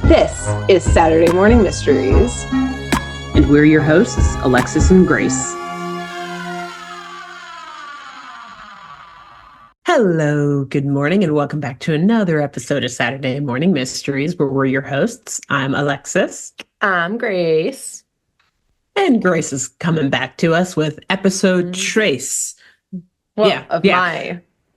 This is Saturday Morning Mysteries. And we're your hosts, Alexis and Grace. Hello, good morning, and welcome back to another episode of Saturday Morning Mysteries, where we're your hosts. I'm Alexis. I'm Grace. And Grace is coming back to us with episode Trace. Well,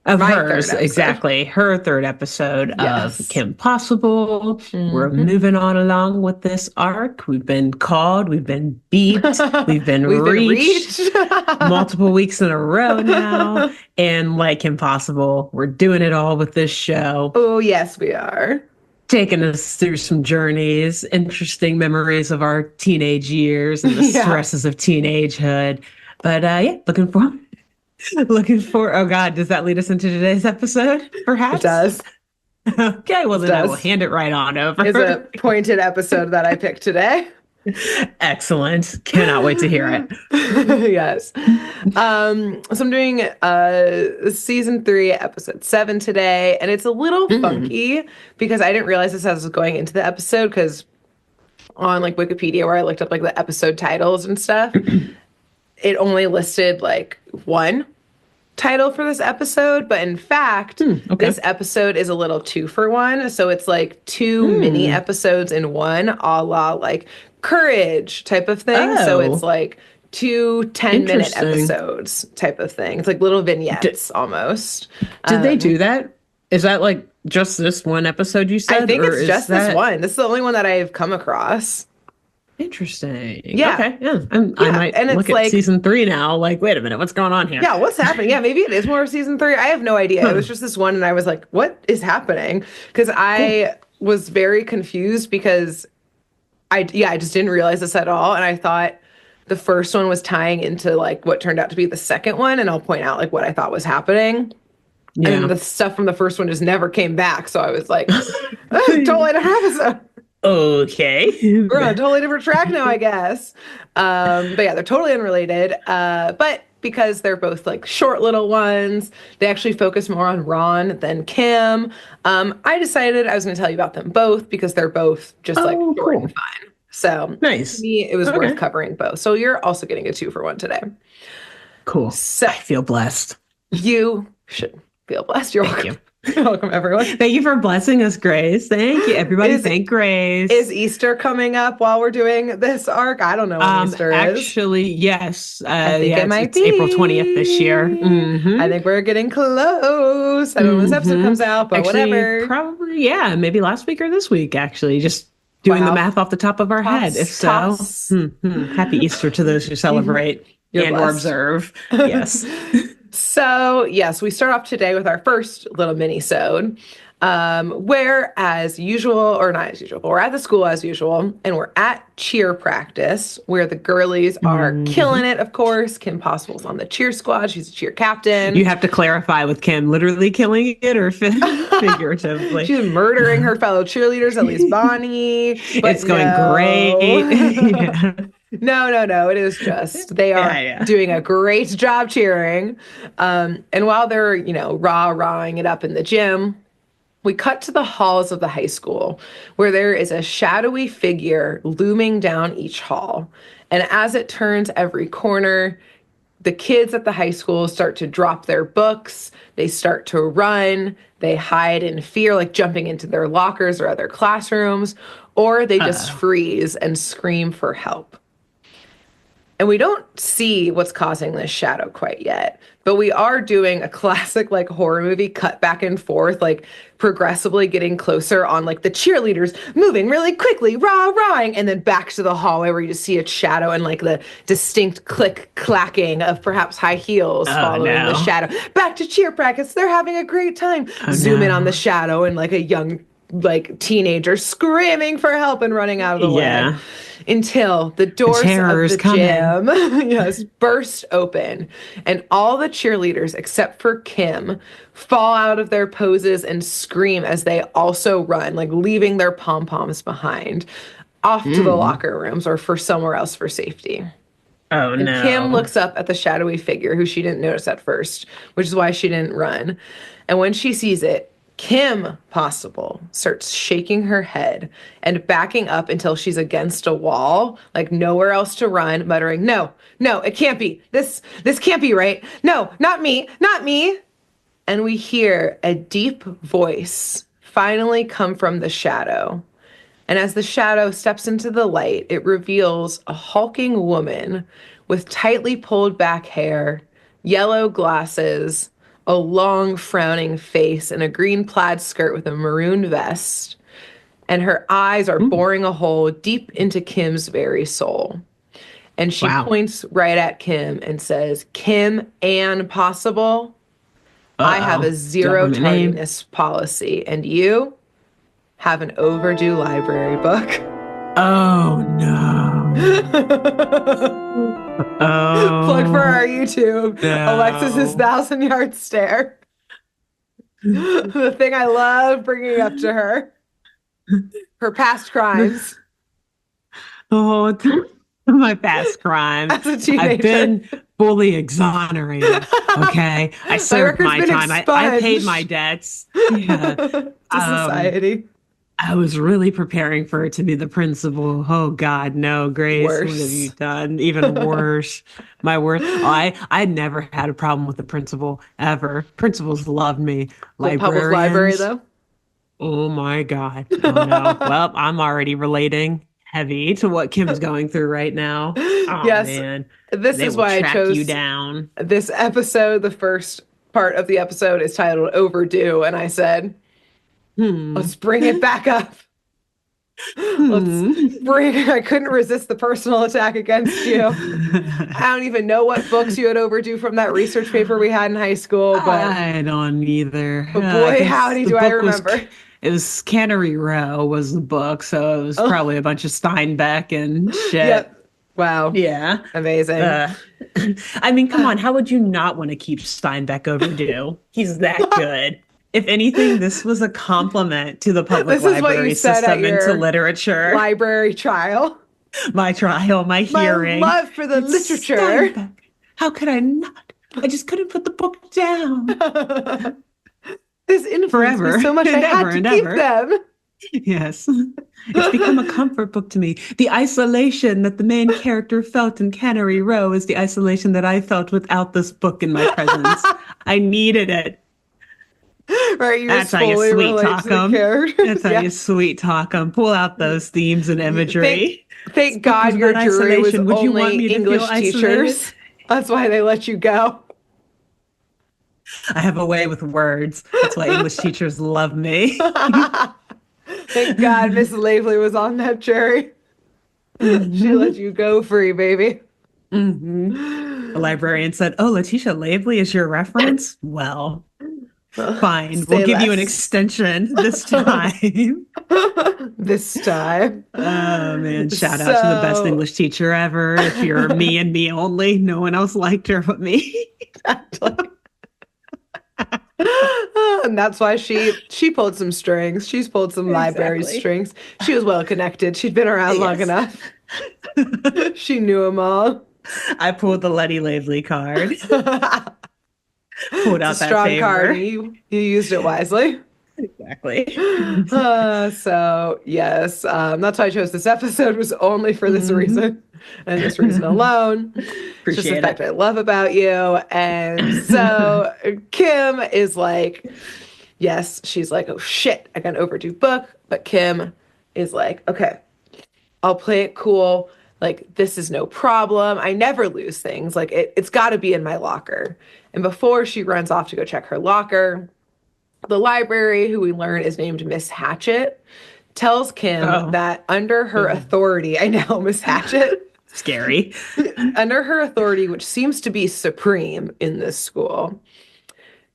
of hers, exactly. Her third episode of Kim Possible. We're moving on along with this arc. We've been called, we've been beeped, we've been reached multiple weeks in a row now. And like Kim Possible, we're doing it all with this show. Oh, yes, we are. Taking us through some journeys, interesting memories of our teenage years and the stresses of teenagehood. But looking for, oh God, does that lead us into today's episode, perhaps? It does. Okay, well then I will hand it right on over. It's a pointed episode that I picked today. Excellent. Cannot wait to hear it. Yes. So I'm doing season 3, episode 7 today, and it's a little funky because I didn't realize this as I was going into the episode, because on like Wikipedia, where I looked up like the episode titles and stuff, it only listed like one title for this episode, but in fact, this episode is a little 2-for-1. So it's like 2 mini episodes in one, a la like Courage type of thing. So it's like 2 10-minute episodes type of thing. It's like little vignettes almost. Did they do that? Is that like just this one episode you said? I think it's just this one. This is the only one that I've come across. Interesting. Yeah. Okay. Yeah. I might look at season 3 now. Like, wait a minute, what's going on here? Yeah, what's happening? Yeah, maybe it is more of season 3. I have no idea. It was just this one, and I was like, what is happening? Because I was very confused because I just didn't realize this at all. And I thought the first one was tying into like what turned out to be the second one. And I'll point out like what I thought was happening. Yeah. And the stuff from the first one just never came back. So I was like, totally different episode. Okay. We're on a totally different track now, I guess. But yeah, they're totally unrelated. But because they're both like short little ones, they actually focus more on Ron than Kim. I decided I was going to tell you about them both because they're both just like short and fun. So nice. To me, it was worth covering both. So you're also getting a 2-for-1 today. Cool. So I feel blessed. You should feel blessed. You're welcome. You're welcome, everyone. Thank you for blessing us, Grace. Thank you. Everybody thank Grace. Is Easter coming up while we're doing this arc? I don't know when Easter is. Actually, yes. I think it might be. April 20th this year. I think we're getting close. I don't know when this episode comes out, but whatever. Probably, yeah. Maybe last week or this week, actually. Just doing the math off the top of our head. If so, happy Easter to those who celebrate or observe. Yes. So, yes, we start off today with our first little mini-sode, where as usual, or not as usual, but we're at the school as usual, and we're at cheer practice, where the girlies are killing it, of course. Kim Possible's on the cheer squad. She's a cheer captain. You have to clarify with Kim literally killing it or figuratively. She's murdering her fellow cheerleaders, at least Bonnie. It's going great. No. It is just they are doing a great job cheering. And while they're, rah-rahing it up in the gym, we cut to the halls of the high school where there is a shadowy figure looming down each hall. And as it turns every corner, the kids at the high school start to drop their books. They start to run. They hide in fear, like jumping into their lockers or other classrooms, or they just freeze and scream for help. And we don't see what's causing this shadow quite yet, but we are doing a classic like horror movie cut back and forth, like progressively getting closer on like the cheerleaders moving really quickly, rah-rahing, and then back to the hallway where you just see a shadow and like the distinct click clacking of perhaps high heels following the shadow. Back to cheer practice. They're having a great time. Zoom in on the shadow and like a young like teenager screaming for help and running out of the way. Until the doors of the gym burst open and all the cheerleaders except for Kim fall out of their poses and scream as they also run, like leaving their pom-poms behind off to the locker rooms or for somewhere else for safety. Oh, and no. Kim looks up at the shadowy figure who she didn't notice at first, which is why she didn't run. And when she sees it, Kim Possible starts shaking her head and backing up until she's against a wall, like nowhere else to run, muttering, "No, no, it can't be. This can't be right. No, not me, not me." And we hear a deep voice finally come from the shadow. And as the shadow steps into the light, it reveals a hulking woman with tightly pulled back hair, yellow glasses, a long frowning face, and a green plaid skirt with a maroon vest. And her eyes are boring a hole deep into Kim's very soul. And she Wow. points right at Kim and says, "Kim Ann Possible, I have a zero Government name. tardiness policy, and you have an overdue library book." Oh no. Plug for our Oh YouTube. Alexis's no. 1,000-yard stare. The thing I love bringing up to her. Her past crimes Oh, my past crimes. as a teenager. I've been fully exonerated. Okay. I served record's my been time. I paid expunged. my debts. Yeah. To society. I was really preparing for it to be the principal. Oh God, no, Grace, what have you Worse. done? Even worse. My worst. I never had a problem with the principal ever. Principals loved me. The public library, Librarians. though. Oh my God. Oh no. Well, I'm already relating heavy to what Kim's going through right now. Oh Yes, man. this They is will why I track you chose down. this episode. The first part of the episode is titled Overdue, and I said, Hmm. let's bring it back up. Let's Hmm. bring. I couldn't resist the personal attack against you. I don't even know what books you had overdue from that research paper we had in high school, I don't either. but I boy, guess howdy, the do I book was remember. it was Cannery Row was the book, so it was Oh, probably a bunch of Steinbeck and shit. yep. Wow. Yeah. Amazing. Uh, I mean, come on, how would you not want to keep Steinbeck overdue? He's that good. If anything, this was a compliment to the public This is what you library said at system and to your literature. library trial. My trial, my My hearing. love for the It's literature. Steinbeck. How could I not? I just couldn't put the book down. This influenced me Forever so much I and had ever to and keep ever. them. Yes. It's become a comfort book to me. The isolation that the main character felt in Cannery Row is the isolation that I felt without this book in my presence. I needed it. Right, you That's just how you fully sweet relate talk to the 'em. That's characters. how Yeah. you sweet talk 'em. Pull out those themes and Thank, imagery. This thank book was God your about jury was isolation. Would you want only me to feel English isolated? teachers. That's why they let you go. I have a way with words. That's why English teachers love me. Thank God Miss Lavely was on that jury. She let Hmm. you go free, baby. Hmm. The librarian said, "Oh, Letitia Lavely is your reference? Well, fine. We'll Say give you an less. extension this time." This time. Oh man, shout out to the best So, English teacher ever. If you're me and me only, no one else liked her but me. and that's why she pulled some strings. She's pulled some library Exactly. strings. She was well connected. She'd been around long Yes. enough. She knew them all. I pulled the Letty Lavely card, pulled It's a out that strong card, favor. and you used it wisely. Exactly. So yes, that's why I chose this episode was only for this Hmm. reason and this reason alone. It's just the Appreciate fact it. I love about you. And so Kim is like, yes, she's like, oh shit, I got an overdue book. But Kim is like, okay, I'll play it cool. Like, this is no problem. I never lose things. Like, it's got to be in my locker. And before she runs off to go check her locker, the library, who we learn is named Miss Hatchet, tells Kim Oh, that under her oh, authority, I know, Miss Hatchet, scary. under her authority, which seems to be supreme in this school,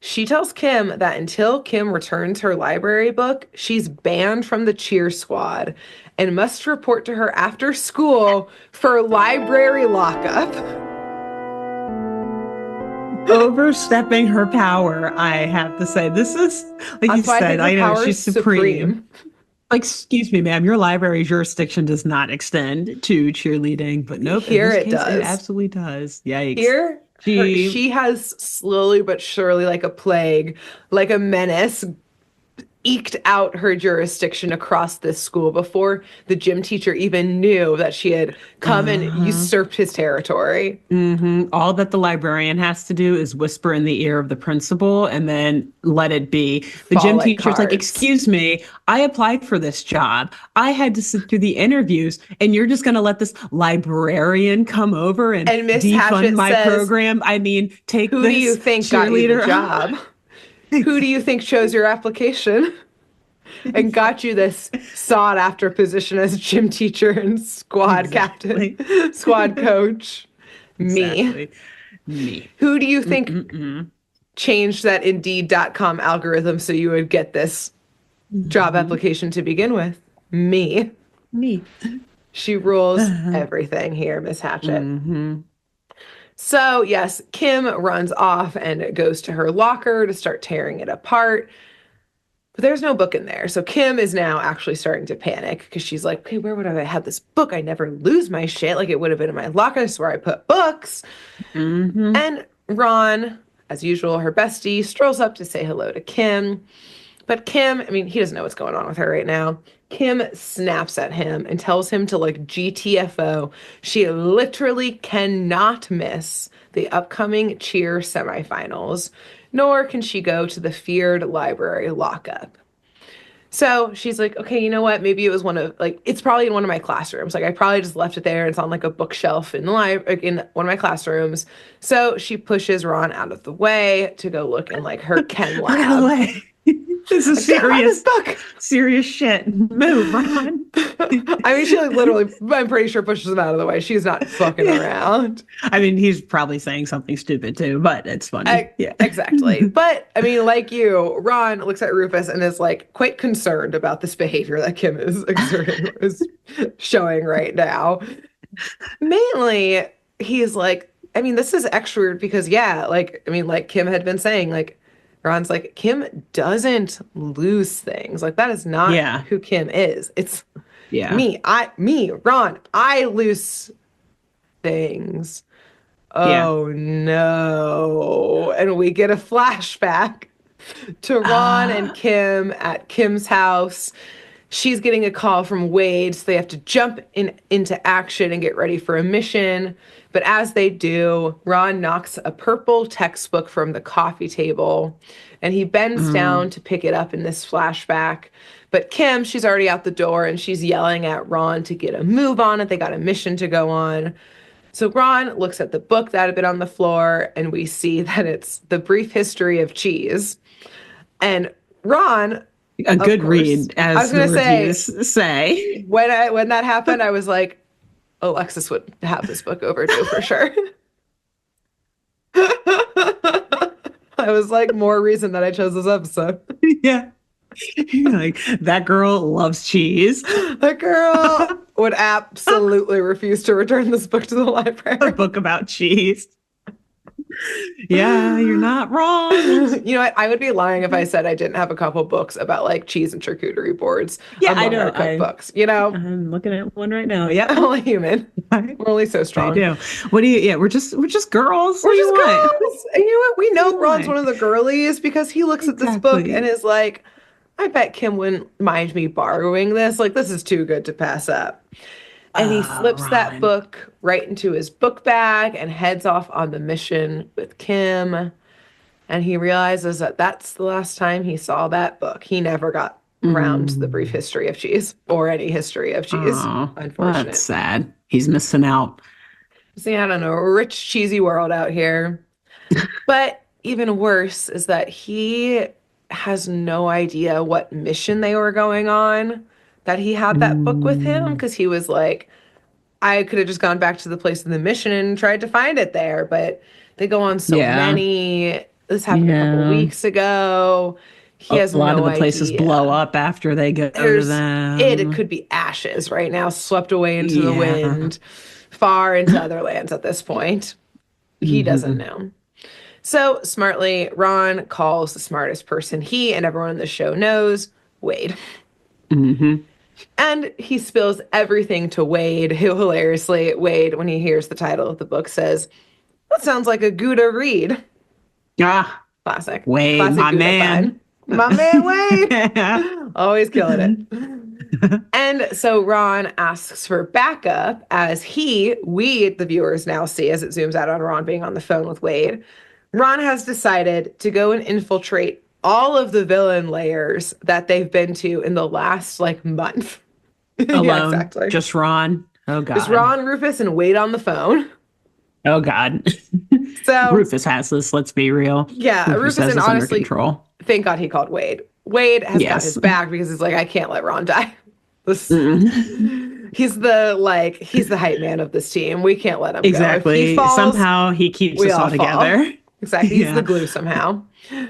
she tells Kim that until Kim returns her library book, she's banned from the cheer squad and must report to her after school for library lockup. Overstepping her power, I have to say. This is, like you That's why I said, think her I know power is she's supreme. supreme. Like, excuse me, ma'am, your library jurisdiction does not extend to cheerleading, but nope, in Here this it case, it does. absolutely does. Yikes. Here, She, she has slowly but surely, like a plague, like a menace, eked out her jurisdiction across this school before the gym teacher even knew that she had come and usurped his territory. All that the librarian has to do is whisper in the ear of the principal and then let it be. The gym teacher's like, excuse me, I applied for this job. I had to sit through the interviews, and you're just going to let this librarian come over and defund my program? I mean, take this. Who do you think got you the job? Who do you think chose your application and got you this sought-after position as gym teacher and squad captain, squad coach? Me. Who do you think changed that Indeed.com algorithm so you would get this job application to begin with? Me. She rules everything here, Miss Hatchet. So, yes, Kim runs off and goes to her locker to start tearing it apart. But there's no book in there. So Kim is now actually starting to panic because she's like, okay, where would I have this book? I never lose my shit. Like, it would have been in my locker. This is where I put books. And Ron, as usual, her bestie, strolls up to say hello to Kim. But Kim, I mean, he doesn't know what's going on with her right now. Kim snaps at him and tells him to, like, GTFO. She literally cannot miss the upcoming cheer semifinals, nor can she go to the feared library lockup. So she's like, okay, you know what? Maybe it was it's probably in one of my classrooms. Like, I probably just left it there. It's on, like, a bookshelf in in one of my classrooms. So she pushes Ron out of the way to go look in, like, her chem lab. Out of the way. This is serious shit. Move, Ron. I mean, she literally, I'm pretty sure, pushes him out of the way. She's not fucking around. I mean, he's probably saying something stupid too, but it's funny. Yeah, exactly. But I mean, like you, Ron looks at Rufus and is like quite concerned about this behavior that Kim is showing right now. Mainly, he's like, I mean, this is extra weird because, like Kim had been saying, like, Ron's like, Kim doesn't lose things. Like, that is not who Kim is. It's me, Ron, I lose things. Oh, no. And we get a flashback to Ron and Kim at Kim's house. She's getting a call from Wade, so they have to jump into action and get ready for a mission. But as they do, Ron knocks a purple textbook from the coffee table, and he bends down to pick it up in this flashback. But Kim, she's already out the door, and she's yelling at Ron to get a move on it. They got a mission to go on. So Ron looks at the book that had been on the floor, and we see that it's The Brief History of Cheese. And Ron... A good read, as the reviews say. When that happened, I was like, Alexis would have this book overdue for sure. I was like, more reason that I chose this episode. Yeah. You're like, that girl loves cheese. That girl would absolutely refuse to return this book to the library. A book about cheese. Yeah, you're not wrong. You know what? I would be lying if I said I didn't have a couple books about like cheese and charcuterie boards. Yeah, I know. Cookbooks, you know? I'm looking at one right now. Yeah. I'm only human. We're only so strong. I do. What do you, we're just girls. We're just girls. And you know what? We know Ron's one of the girlies because he looks at this book and is like, I bet Kim wouldn't mind me borrowing this. Like, this is too good to pass up. And he slips that book right into his book bag and heads off on the mission with Kim. And he realizes that that's the last time he saw that book. He never got around to The Brief History of Cheese or any history of cheese, unfortunately. That's sad. He's missing out. Missing out on a rich, cheesy world out here. But even worse is that he has no idea what mission they were going on. That he had that book with him because he was like, I could have just gone back to the place of the mission and tried to find it there. But they go on so many. This happened a couple weeks ago. He has no idea. A lot of the places blow up after they go to them. It could be ashes right now, swept away into the wind, far into other lands at this point. He doesn't know. So smartly, Ron calls the smartest person he and everyone in the show knows, Wade. And he spills everything to Wade, who hilariously, Wade, when he hears the title of the book, says, that sounds like a Gouda read. Classic. Wade, classic my Gouda man. My man Wade. Always killing it. And so Ron asks for backup as we, the viewers now see as it zooms out on Ron being on the phone with Wade. Ron has decided to go and infiltrate all of the villain layers that they've been to in the last like month. Alone, yeah, exactly. Just Ron. Oh God. Just Ron, Rufus, and Wade on the phone. Oh God. So Rufus has this. Let's be real. Yeah, Rufus has and this honestly, under control. Thank God he called Wade. Wade has got his back because he's like, I can't let Ron die. He's the hype man of this team. We can't let him go. Exactly. If he falls, somehow he keeps us all together. Exactly. He's the glue somehow.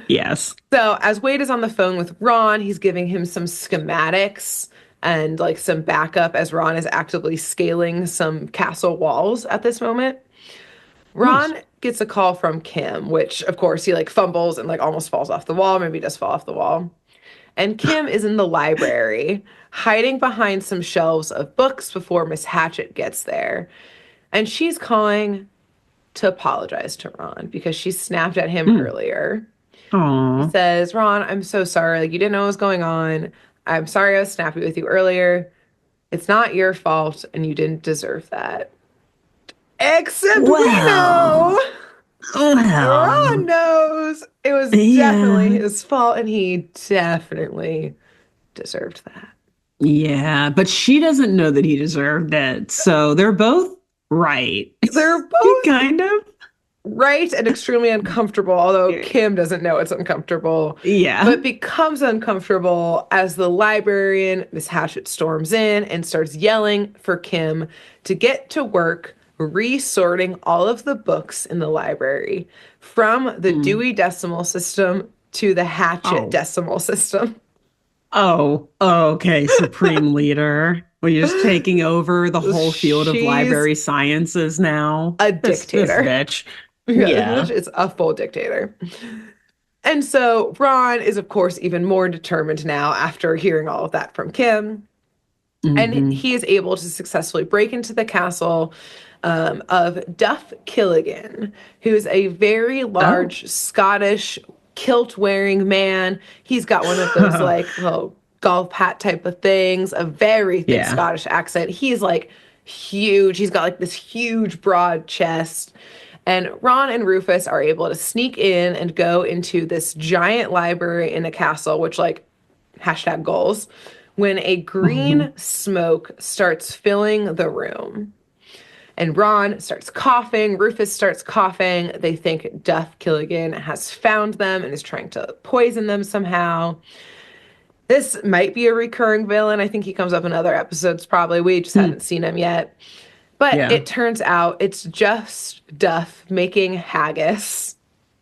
Yes. So as Wade is on the phone with Ron, he's giving him some schematics and like some backup as Ron is actively scaling some castle walls at this moment. Ron gets a call from Kim, which of course he like fumbles and like almost falls off the wall. Maybe he does fall off the wall. And Kim is in the library, hiding behind some shelves of books before Miss Hatchet gets there. And she's calling to apologize to Ron because she snapped at him earlier. Aww. She says, Ron, I'm so sorry. Like, you didn't know what was going on. I'm sorry I was snappy with you earlier. It's not your fault, and you didn't deserve that. Except we know. Ron knows it was definitely his fault, and he definitely deserved that. Yeah, but she doesn't know that he deserved it. So they're both right. They're both kind of right and extremely uncomfortable, although Kim doesn't know it's uncomfortable. Yeah. But becomes uncomfortable as the librarian, Miss Hatchet, storms in and starts yelling for Kim to get to work resorting all of the books in the library from the Dewey Decimal System to the Hatchet Decimal System. Oh, okay, Supreme Leader. Well, you're just taking over the whole field of library sciences now. A dictator. This bitch. Yeah. It's a full dictator. And so Ron is, of course, even more determined now after hearing all of that from Kim. And he is able to successfully break into the castle of Duff Killigan, who's a very large Scottish kilt-wearing man. He's got one of those like little golf hat type of things, a very thick Scottish accent. He's like huge. He's got like this huge broad chest. And Ron and Rufus are able to sneak in and go into this giant library in a castle, which like hashtag goals, when a green smoke starts filling the room. And Ron starts coughing. Rufus starts coughing. They think Duff Killigan has found them and is trying to poison them somehow. This might be a recurring villain. I think he comes up in other episodes probably. We just haven't seen him yet. But it turns out it's just Duff making haggis,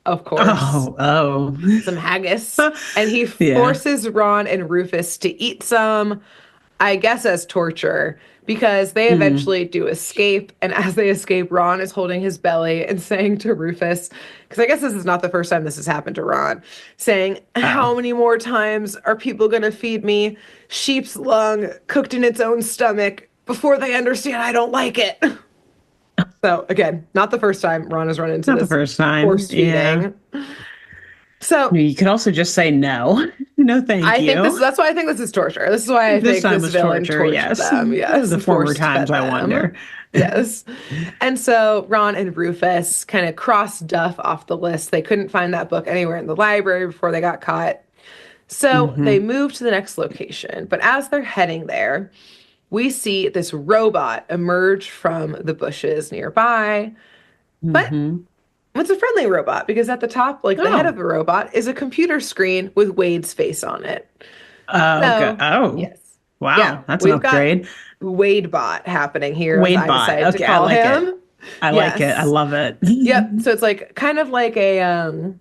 of course. Some haggis. And he forces Ron and Rufus to eat some, I guess as torture, because they eventually do escape. And as they escape, Ron is holding his belly and saying to Rufus, because I guess this is not the first time this has happened to Ron, saying, how many more times are people going to feed me sheep's lung cooked in its own stomach before they understand I don't like it? So again, not the first time Ron has run into this. Not the first time. Force feeding. So you could also just say no. No, thank you. That's why I think this is torture. This is why I think this villain tortured them. Yes. The former times, I wonder. Yes. And so Ron and Rufus kind of crossed Duff off the list. They couldn't find that book anywhere in the library before they got caught. So they moved to the next location. But as they're heading there, we see this robot emerge from the bushes nearby. But it's a friendly robot because at the top, like the head of the robot, is a computer screen with Wade's face on it. Okay. Oh. Yes. Wow. Yeah, that's an upgrade. Wade bot happening here. Wade bot. Okay, to call him. I like it. I love it. Yep. So it's like kind of like a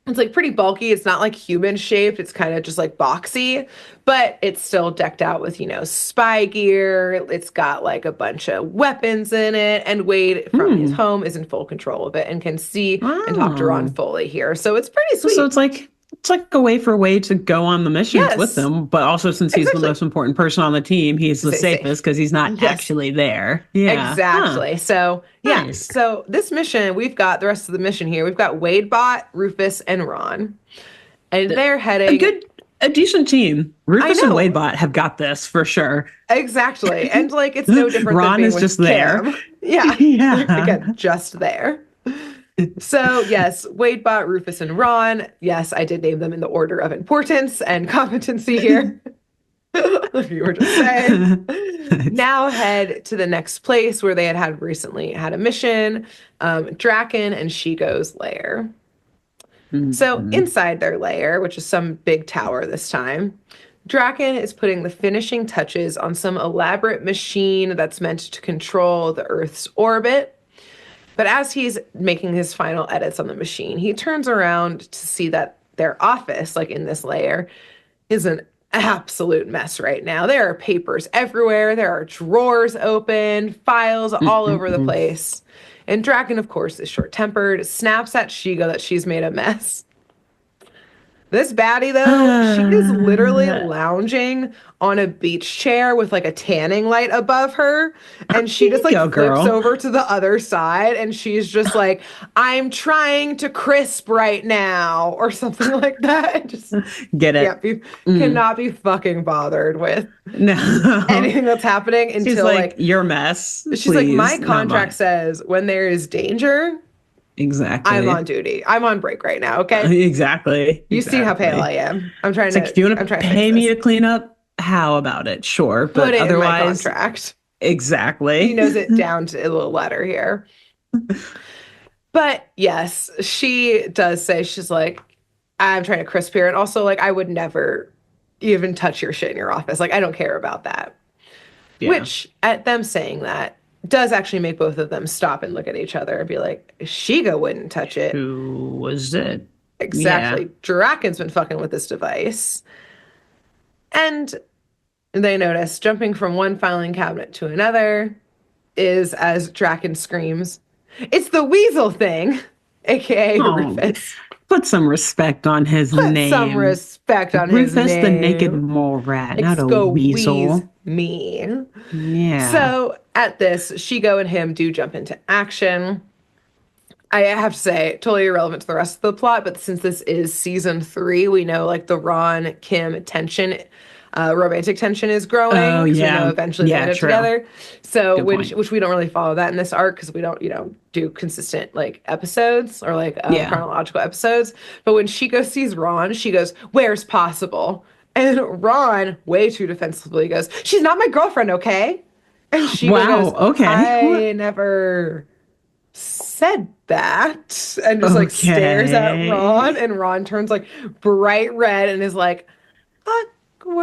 it's like pretty bulky. It's not like human shaped. It's kind of just like boxy, but it's still decked out with, spy gear. It's got like a bunch of weapons in it. And Wade from his home is in full control of it and can see and talk to Ron fully here. So it's pretty sweet. So it's like a way for Wade to go on the missions with them. But also since he's the most important person on the team, he's the safest because he's not actually there. Yeah. Exactly. So nice. So this mission, we've got the rest of the mission here. We've got Wade bot, Rufus, and Ron. And they're heading. A decent team. Rufus and Wadebot have got this for sure. Exactly. And like, it's no different Ron than being is with just Kim. there. Yeah. Yeah. Again, just there. So yes, Wadebot, Rufus, and Ron. Yes, I did name them in the order of importance and competency here. If you were just saying. Now head to the next place where they had recently had a mission, Draken and Shigo's lair. So inside their lair, which is some big tower this time, Draken is putting the finishing touches on some elaborate machine that's meant to control the Earth's orbit. But as he's making his final edits on the machine, he turns around to see that their office, like in this layer, is an absolute mess right now. There are papers everywhere. There are drawers open, files all over the place. And Draken, of course, is short-tempered, snaps at Shigo that she's made a mess. This baddie, though, she is literally lounging on a beach chair with like a tanning light above her. And she just like flips over to the other side and she's just like, I'm trying to crisp right now, or something like that. Just get it. Cannot be fucking bothered with anything that's happening until she's like your mess. She's like, my contract says when there is danger. Exactly. I'm on duty. I'm on break right now. Okay. Exactly. You see how pale I am. I'm trying to. Like, if you want to pay me to clean up, how about it? Sure, but put it otherwise, in my contract. Exactly. He knows it down to a little letter here. But yes, she does say, she's like, I'm trying to crisp here, and also like, I would never even touch your shit in your office. Like, I don't care about that. Yeah. Which, at them saying that, does actually make both of them stop and look at each other and be like, Shiga wouldn't touch it. Who was it? Exactly. Yeah. Draken's been fucking with this device. And they notice jumping from one filing cabinet to another is as Draken screams, it's the weasel thing, aka Rufus. Put some respect on his name. Put some respect on his name. Rufus the naked mole rat, not a weasel. Me. Yeah. So at this, Shigo and him do jump into action. I have to say, totally irrelevant to the rest of the plot, but since this is season 3, we know like the Ron Kim tension, romantic tension is growing. Oh yeah. We know eventually they end up together. So which we don't really follow that in this arc because we don't do consistent like episodes or like chronological episodes. But when Shigo sees Ron, she goes, "Where's possible?" And Ron, way too defensively, goes, "She's not my girlfriend, okay?" And she goes, okay. I never said that. And just like stares at Ron. And Ron turns like bright red and is like, awkward.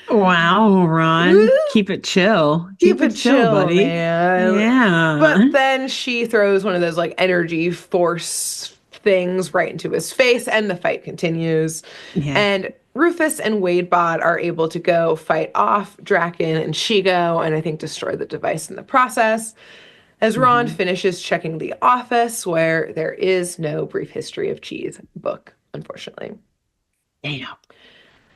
Wow, Ron. Woo. Keep it chill. Keep it chill, buddy. Man. Yeah. But then she throws one of those like energy force things right into his face and the fight continues. Yeah. And Rufus and Wadebot are able to go fight off Draken and Shigo and I think destroy the device in the process. As Ron finishes checking the office where there is no Brief History of Cheese book, unfortunately. Damn.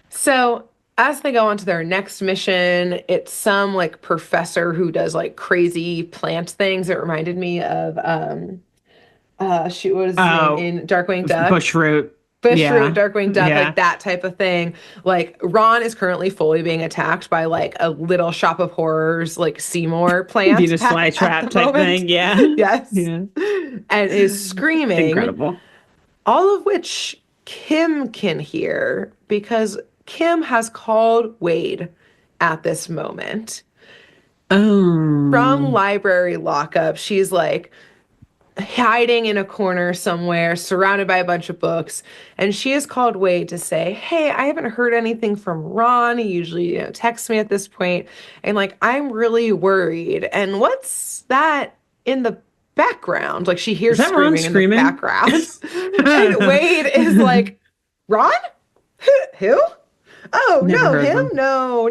So as they go on to their next mission, it's some like professor who does like crazy plant things. It reminded me of she was in Darkwing Duck. Bushroot, Darkwing Duck, like that type of thing. Like Ron is currently fully being attacked by like a little Shop of Horrors, like Seymour plant. Venus flytrap type thing, yeah. Yes. Yeah. And is screaming. Incredible. All of which Kim can hear because Kim has called Wade at this moment. From library lockup, she's like hiding in a corner somewhere, surrounded by a bunch of books. And she has called Wade to say, hey, I haven't heard anything from Ron. He usually texts me at this point. And like, I'm really worried. And what's that in the background? Like she hears screaming in the background. And Wade is like, Ron? Who? Oh, no, him? No,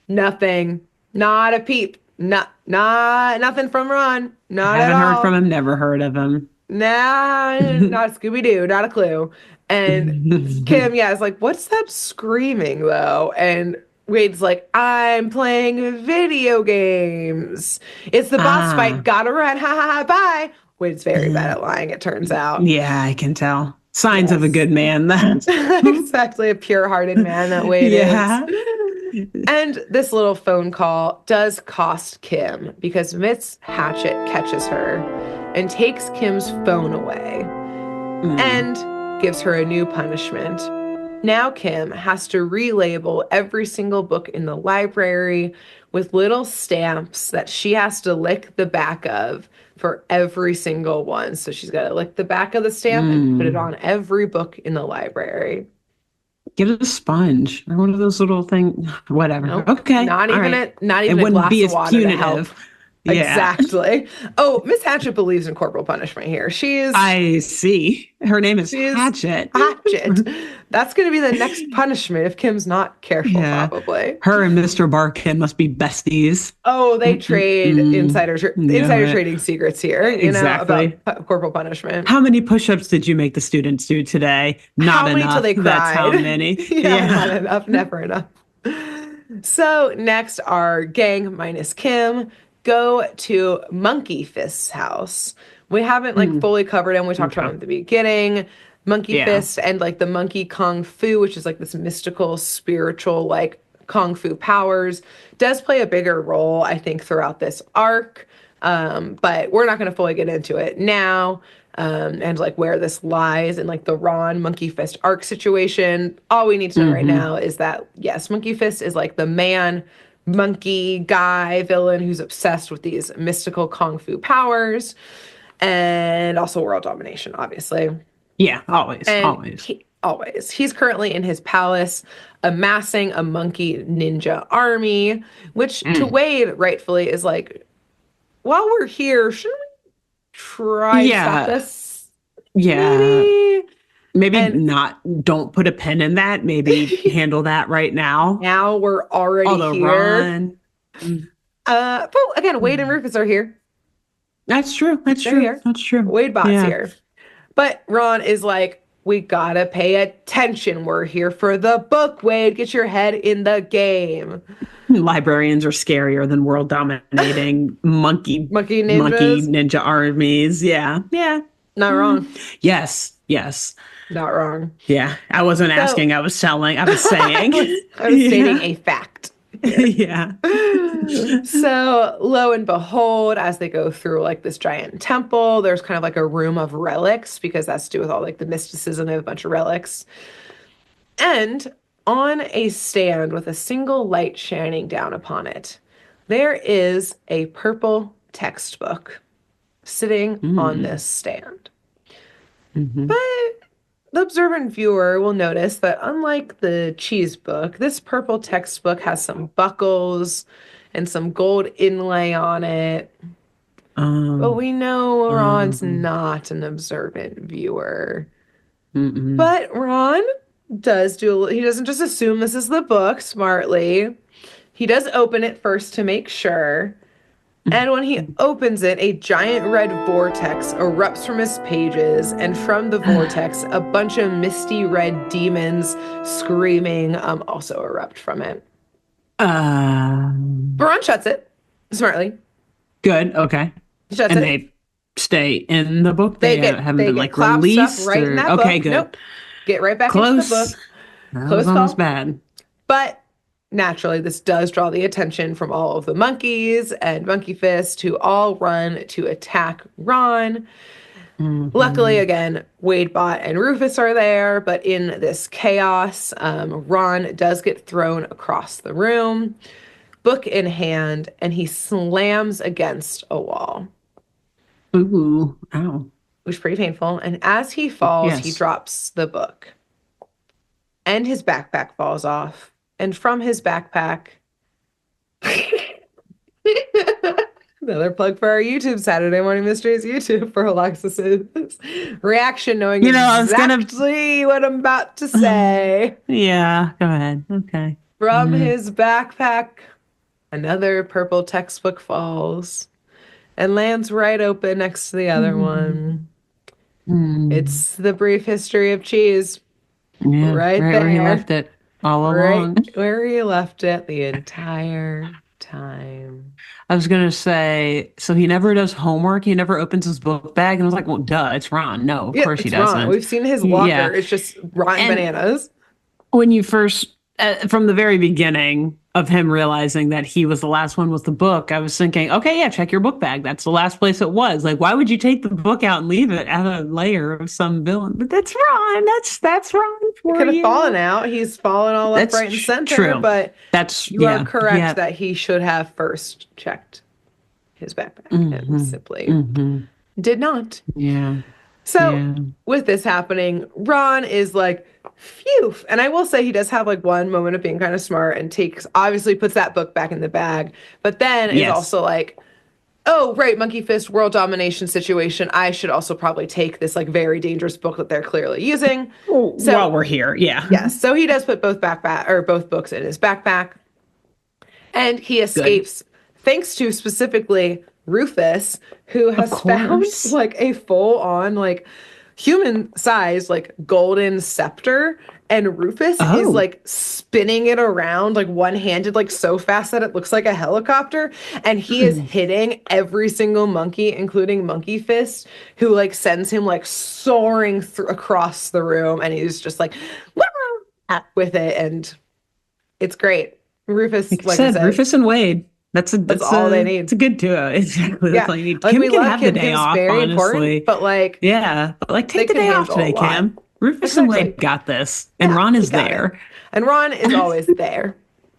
nothing. Not a peep. Nothing from Ron. Not at all. Haven't heard from him, never heard of him. Nah, not Scooby-Doo, not a clue. And Kim, is like, what's that screaming though? And Wade's like, I'm playing video games. It's the boss fight. Gotta run. Ha ha ha. Bye. Wade's very bad at lying, it turns out. Yeah, I can tell. Signs of a Yes. good man. That. Exactly, a pure-hearted man that Wade is. Yeah. And this little phone call does cost Kim because Miss Hatchet catches her and takes Kim's phone away Mm. and gives her a new punishment. Now Kim has to relabel every single book in the library with little stamps that she has to lick the back of for every single one. So she's got to lick the back of the stamp and put it Mm. on every book in the library. Get a sponge or one of those little things. Whatever. Nope. Okay. All right. Not It even a wouldn't glass be of as water to help. punitive. Yeah. Exactly. Oh, Miss Hatchet believes in corporal punishment here. I see. Her name is She's Hatchet. Hatchet. That's going to be the next punishment if Kim's not careful, Yeah. probably. Her and Mr. Barkin must be besties. Oh, they trade Mm-mm-mm. Know insider it. trading secrets here, about Exactly. corporal punishment. How many push-ups did you make the students do today? Not How many till enough. they That's how cried? many. Yeah, not Yeah. enough, never enough. So next, our gang minus Kim go to Monkey Fist's house. We haven't like Mm, fully covered him. We talked about okay. him at the beginning. Monkey Yeah. Fist and like the monkey kung fu, which is like this mystical, spiritual, like kung fu powers, does play a bigger role, I think, throughout this arc. But we're not going to fully get into it now. And like where this lies in like the Ron Monkey Fist arc situation. All we need to know right Hmm. now is that yes, Monkey Fist is like the man monkey guy villain who's obsessed with these mystical kung fu powers and also world domination, obviously. Yeah. Always. And Always. he's currently in his palace amassing a monkey ninja army, which to Mm. Wade rightfully is like, while we're here, shouldn't we try to stop Yeah. this? Yeah. Maybe. Maybe And not. Don't put a pin in that. Maybe handle that right now. now we're already Although here. Ron. Mm. But again, Wade and Rufus are here. That's true. That's They're true. here. That's true. Wade Bot's Yeah. here. But Ron is like, we gotta pay attention. We're here for the book, Wade. Get your head in the game. Librarians are scarier than world dominating Monkey monkey ninjas. ninja armies. Yeah. Yeah. Not wrong. Yes. Yes. Not wrong. Yeah. I wasn't So asking. I was telling. I was saying. I was stating a fact here. Yeah. So lo and behold, as they go through like this giant temple, there's kind of like a room of relics because that's to do with all like the mysticism. They have a bunch of relics. And on a stand with a single light shining down upon it, there is a purple textbook sitting on Mm. this stand. Hmm. But the observant viewer will notice that unlike the cheese book, this purple textbook has some buckles and some gold inlay on it. But Um, we know Ron's um, not an observant viewer. mm-mm. But Ron he doesn't just assume this is the book smartly. He does open it first to make sure. And when he opens it, a giant red vortex erupts from his pages, and from the vortex, a bunch of misty red demons screaming also erupt from it. Um, Baron shuts it smartly. good. Okay. He shuts And it. they stay in the book. They haven't They been get like clap stuff released right in or that okay, book. good. Nope. Get right back into the Close. book. That was Close almost call. bad. But naturally, this does draw the attention from all of the monkeys and Monkey Fist, who all run to attack Ron. Luckily, Hmm. again, Wadebot and Rufus are there, but in this chaos, Ron does get thrown across the room, book in hand, and he slams against a wall, Ooh. Ow. which is pretty painful. And as he falls, he Yes. drops the book, and his backpack falls off. And from his backpack, another plug for our YouTube Saturday Morning Mysteries YouTube for Alexis's reaction, knowing I was gonna. exactly what I'm about to say. Yeah. Go ahead. Okay. From Mm. his backpack, another purple textbook falls and lands right open next to the other Mm. one. Mm. It's the brief history of cheese, Yeah. right Right where he there, left it all right along. where he left it the entire time. I was gonna say, so he never does homework. He never opens his book bag, and I was like, well, duh, it's Ron. No, of Yeah, course he it's Ron. doesn't. We've seen his locker. Yeah, It's just rotten and bananas. when you first, from the very beginning of him realizing that he was the last one with the book, I was thinking, okay, yeah, check your book bag. That's the last place it was. Like, why would you take the book out and leave it at a layer of some villain? But that's Ron. That's Ron It for could have fallen you. out. He's fallen all left, That's right, and center, true. but That's you are yeah, correct yeah. that he should have first checked his backpack and Hmm. simply Hmm. did not. Yeah, So, yeah. with this happening, Ron is like, phew. And I will say he does have like one moment of being kind of smart and obviously puts that book back in the bag, but then is Yes. also like, oh, right, Monkey Fist world domination situation. I should also probably take this like very dangerous book that they're clearly using. While So, we're here, yeah. yes, so he does put both books in his backpack, and he Good. escapes thanks to specifically Rufus, who Of has found course. like a full-on like human-sized like golden scepter, and Rufus is Oh. like spinning it around like one-handed like so fast that it looks like a helicopter, and he is hitting every single monkey including Monkey Fist, who like sends him like soaring across the room, and he's just like with it, and it's great. Rufus, Like I like I said, said, Rufus and Wade. That's a that's that's all they a it's need. a good duo. Exactly. That's Yeah. all you need. Like Kim we can love have the Kim. day Kim's off, very important, honestly. but like Yeah. But like they take the can day off handle a today, lot. Kim. Rufus and Exactly. Wade got this. And Yeah, Ron we is got it. there. And Ron is always there.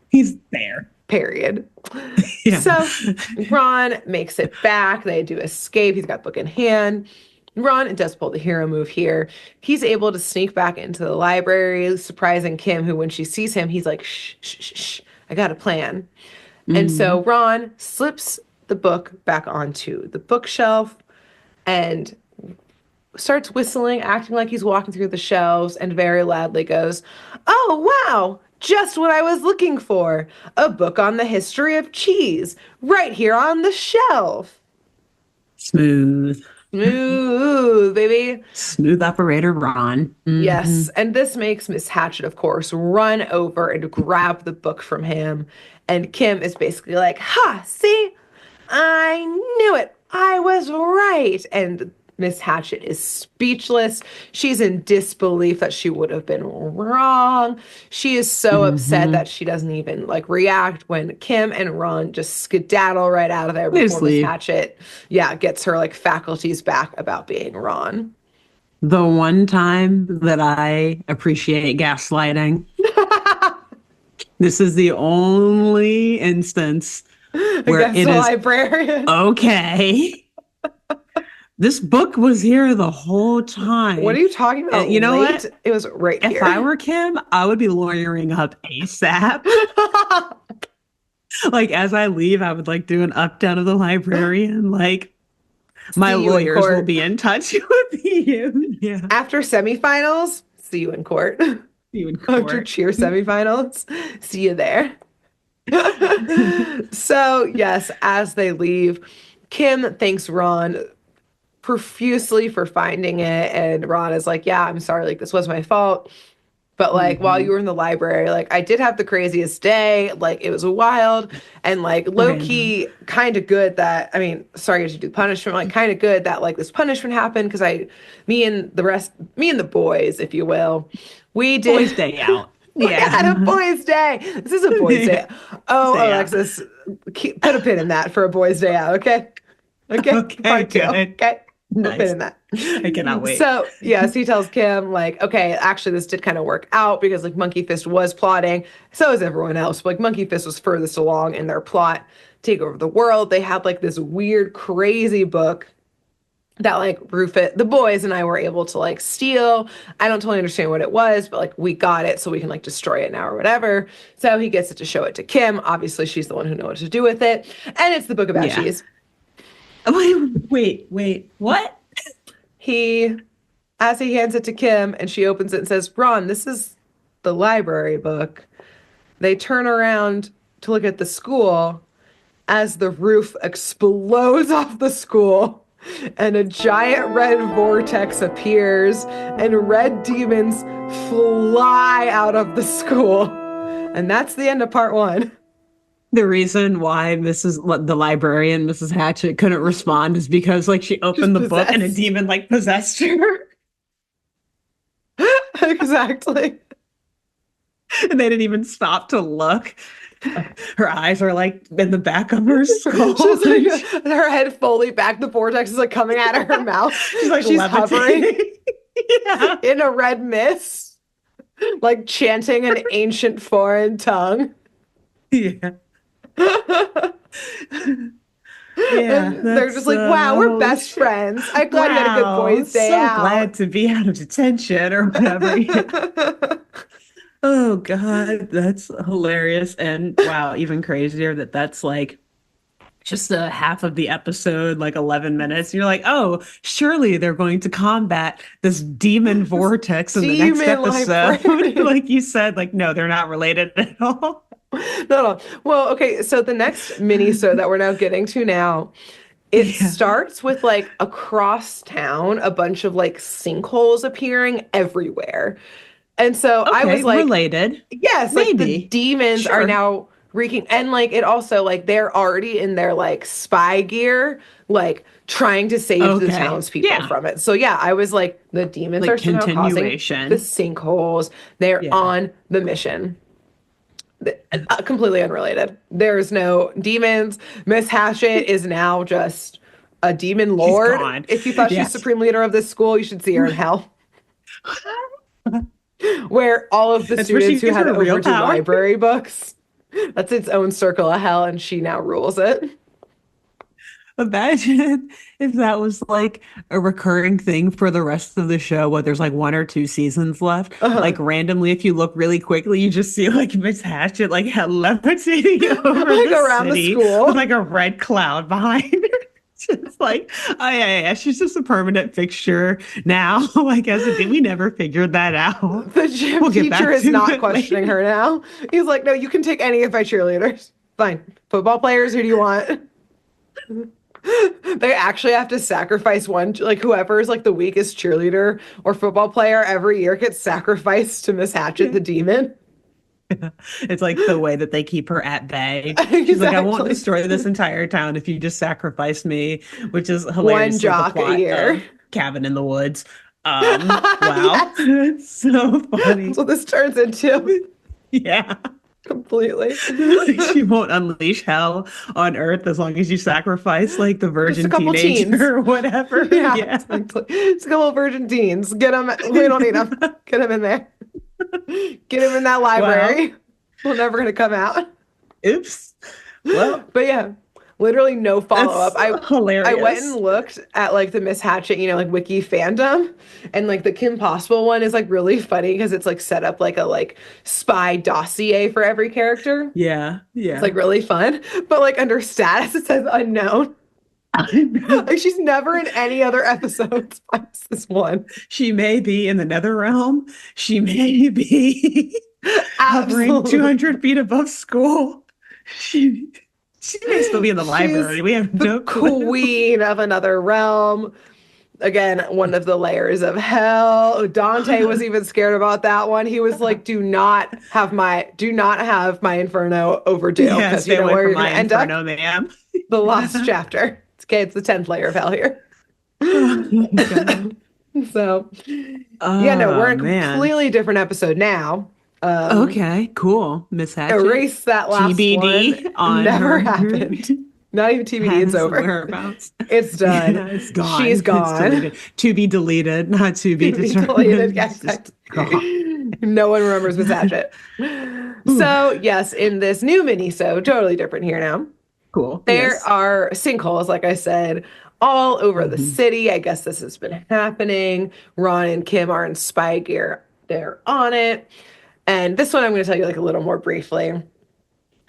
He's there. Period. Yeah. So Ron makes it back. They do escape. He's got book in hand. Ron does pull the hero move here. He's able to sneak back into the library, surprising Kim, who, when she sees him, he's like, shh, shh, shh, shh, I got a plan. And so Mhm. Ron slips the book back onto the bookshelf and starts whistling, acting like he's walking through the shelves, and very loudly goes, "Oh, wow! Just what I was looking for. A book on the history of cheese, right here on the shelf." Smooth. Smooth, baby. Smooth operator Ron. Yes, Hmm. and this makes Miss Hatchet, of course, run over and grab the book from him. And Kim is basically like, "Ha, see? I knew it. I was right." And Miss Hatchet is speechless. She's in disbelief that she would have been wrong. She is so upset Hmm. that she doesn't even like react when Kim and Ron just skedaddle right out of there They before just Miss leave. Hatchet, yeah, gets her like faculties back about being Ron. The one time that I appreciate gaslighting, this is the only instance where Against it the is librarian. okay. This book was here the whole What are time. you talking about? And you know Late? what? It was right If I here. were Kim, I would be lawyering up ASAP. Like as I leave, I would like do an up down of the librarian. Like my See you in lawyers will court. be in touch with you. Yeah. After semifinals, see you in court. See you in After court. cheer semifinals, see you there. So, yes, as they leave, Kim thanks Ron profusely for finding it. And Ron is like, yeah, I'm sorry. Like, this was my fault. But like while you Hmm. were in the library, like I did have the craziest day. Like it was wild and like low Random. key kind of good that I mean, sorry to do punishment, like kind of good that like this punishment happened because me and the boys, if you will, we did Boys day out. we had a Yeah. boys' day. This is a boys' day. Yeah. Oh, Day out. Alexis, put a pin in that for a boys' day out, okay? Okay, Okay, part two. good. Okay, put a pin Nice. in that. I cannot wait. So yes, he tells Kim like, okay, actually, this did kind of work out because like Monkey Fist was plotting. So is everyone else. But, like Monkey Fist was furthest along in their plot to take over the world. They had like this weird, crazy book that like the boys and I were able to like steal. I don't totally understand what it was, but like we got it so we can like destroy it now or whatever. So he gets it to show it to Kim. Obviously, she's the one who knows what to do with it. And it's the book about Yeah. cheese. Wait. What? He, as he hands it to Kim and she opens it and says, Ron, this is the library book. They turn around to look at the school as the roof explodes off the school and a giant red vortex appears and red demons fly out of the school. And that's the end of part one. The reason why the librarian, Mrs. Hatchet, couldn't respond is because like she Just opened the book and a possessed. demon like possessed her. Exactly. And they didn't even stop to look. Her eyes are like in the back of her skull. She's like her head fully back. The vortex is like coming out of her mouth. She's like She's levitating. hovering Yeah. in a red mist, like chanting an ancient foreign tongue. Yeah. Yeah, And they're just that's like, wow, we're holy best shit. friends. I'm glad you had a good Wow, boys' day so out. glad to be out of detention or whatever. Oh God, that's hilarious. And wow, even crazier that that's like just a half of the episode, like 11 minutes. You're like, oh, surely they're going to combat this demon vortex in the next Demon episode. librarian. Like you said, like, no, they're not related at all. No. Well, okay, so the next mini-sode that we're now getting to now, it Yeah. starts with like across town, a bunch of like sinkholes appearing everywhere. And so I Okay, was like, related. yes, like the Maybe. demons are Sure. now wreaking, and like it also like they're already in their like spy gear, like trying to save the Okay. townspeople Yeah. from it. So yeah, I was like, the demons are Like somehow causing the continuation. sinkholes. They're Yeah. on the mission. Completely unrelated. There's no demons. Miss Hatchet is now just a demon She's lord. gone. If you thought she's Yes. supreme leader of this school, you should see her in hell, where all of the That's where she students who gets had her real Overdue power. library books, that's its own circle of hell, and she now rules it. Imagine if that was like a recurring thing for the rest of the show, what there's like one or two seasons left. Uh-huh. Like randomly, if you look really quickly, you just see like Miss Hatchet like levitating over Like the around the city with school. like a red cloud behind her. Just like, oh yeah. She's just a permanent fixture now. Like as a we never figured that out. The gym We'll get teacher back is to not it questioning later. her now. He's like, no, you can take any of my cheerleaders. Fine. Football players, who do you want? They actually have to sacrifice one, like whoever is like the weakest cheerleader or football player every year gets sacrificed to Miss Hatchet the demon. It's like the way that they keep her at bay. She's like, I won't Exactly. destroy this entire town if you just sacrifice me, which is One hilariously the jock a plot year. of Cabin in the Woods. Wow. Yes. It's so That's funny. what this turns into Yeah. completely. Like she won't unleash hell on Earth as long as you sacrifice like the Just a virgin couple teens. teenager or whatever. Yeah, Yeah. exactly. Just a couple of virgin teens. Get them. We don't need them. Get them in there. Get them in that Wow. library. We're never going to come out. Oops. Well, But yeah, literally no follow up. that's I went hilarious. and looked at like the Miss Hatchet, like wiki fandom, and like the Kim Possible one is like really funny because it's like set up like a like spy dossier for every character. Yeah. It's Yeah. like really fun. But like under status it says unknown. Like she's never in any other episodes. It's this one. She may be in the nether realm. She may be hovering Absolutely. 200 feet above school. She, she may still be in the library. She's We have the no clue. queen of another realm. Again, one of the layers of hell. Dante was even scared about that one. He was like, do not have my inferno overdue Yeah, because stay you know away where from you're gonna my end up. inferno, ma'am. The last chapter. It's okay, it's the 10th layer of hell here. Oh my God. So yeah, no, we're Oh in a man. completely different episode now. Okay, cool. Miss Hatchet. Erase that last one. TBD on Never her happened. Not even TBD, it's has over. whereabouts. It's done. Yeah, it's gone. She's It's gone. deleted. To be deleted, not to be To be deleted. determined. Yes, It's just gone. no one remembers Miss Hatchet. Ooh, So yes, in this new mini-so, totally different here now. cool. There Yes. are sinkholes, like I said, all over the Mhm. city. I guess this has been happening. Ron and Kim are in spy gear. They're on it. And this one I'm going to tell you like a little more briefly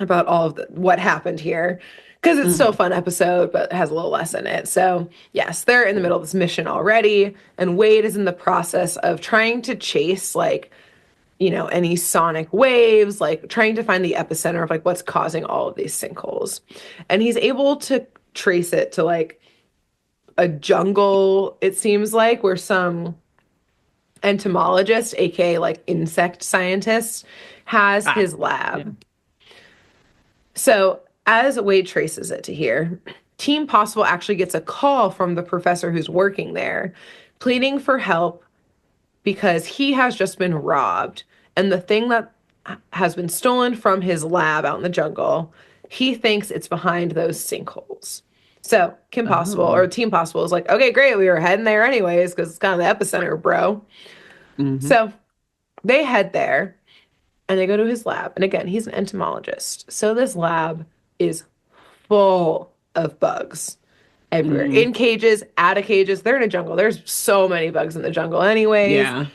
about all of what happened here because it's still a Mhm. fun episode, but it has a little less in it. So yes, they're in the middle of this mission already, and Wade is in the process of trying to chase like any sonic waves, like trying to find the epicenter of like what's causing all of these sinkholes. And he's able to trace it to like a jungle, it seems like, where some entomologist, aka like insect scientist, has Ah, his lab. yeah. So as Wade traces it to here, Team Possible actually gets a call from the professor who's working there, pleading for help because he has just been robbed. And the thing that has been stolen from his lab out in the jungle, he thinks it's behind those sinkholes. So Kim Possible or Team Possible is like, okay, great. We were heading there anyways because it's kind of the epicenter, bro. So they head there and they go to his lab. And again, he's an entomologist. So this lab is full of bugs everywhere. In cages, out of cages. They're in a jungle. There's so many bugs in the jungle anyways. Yeah.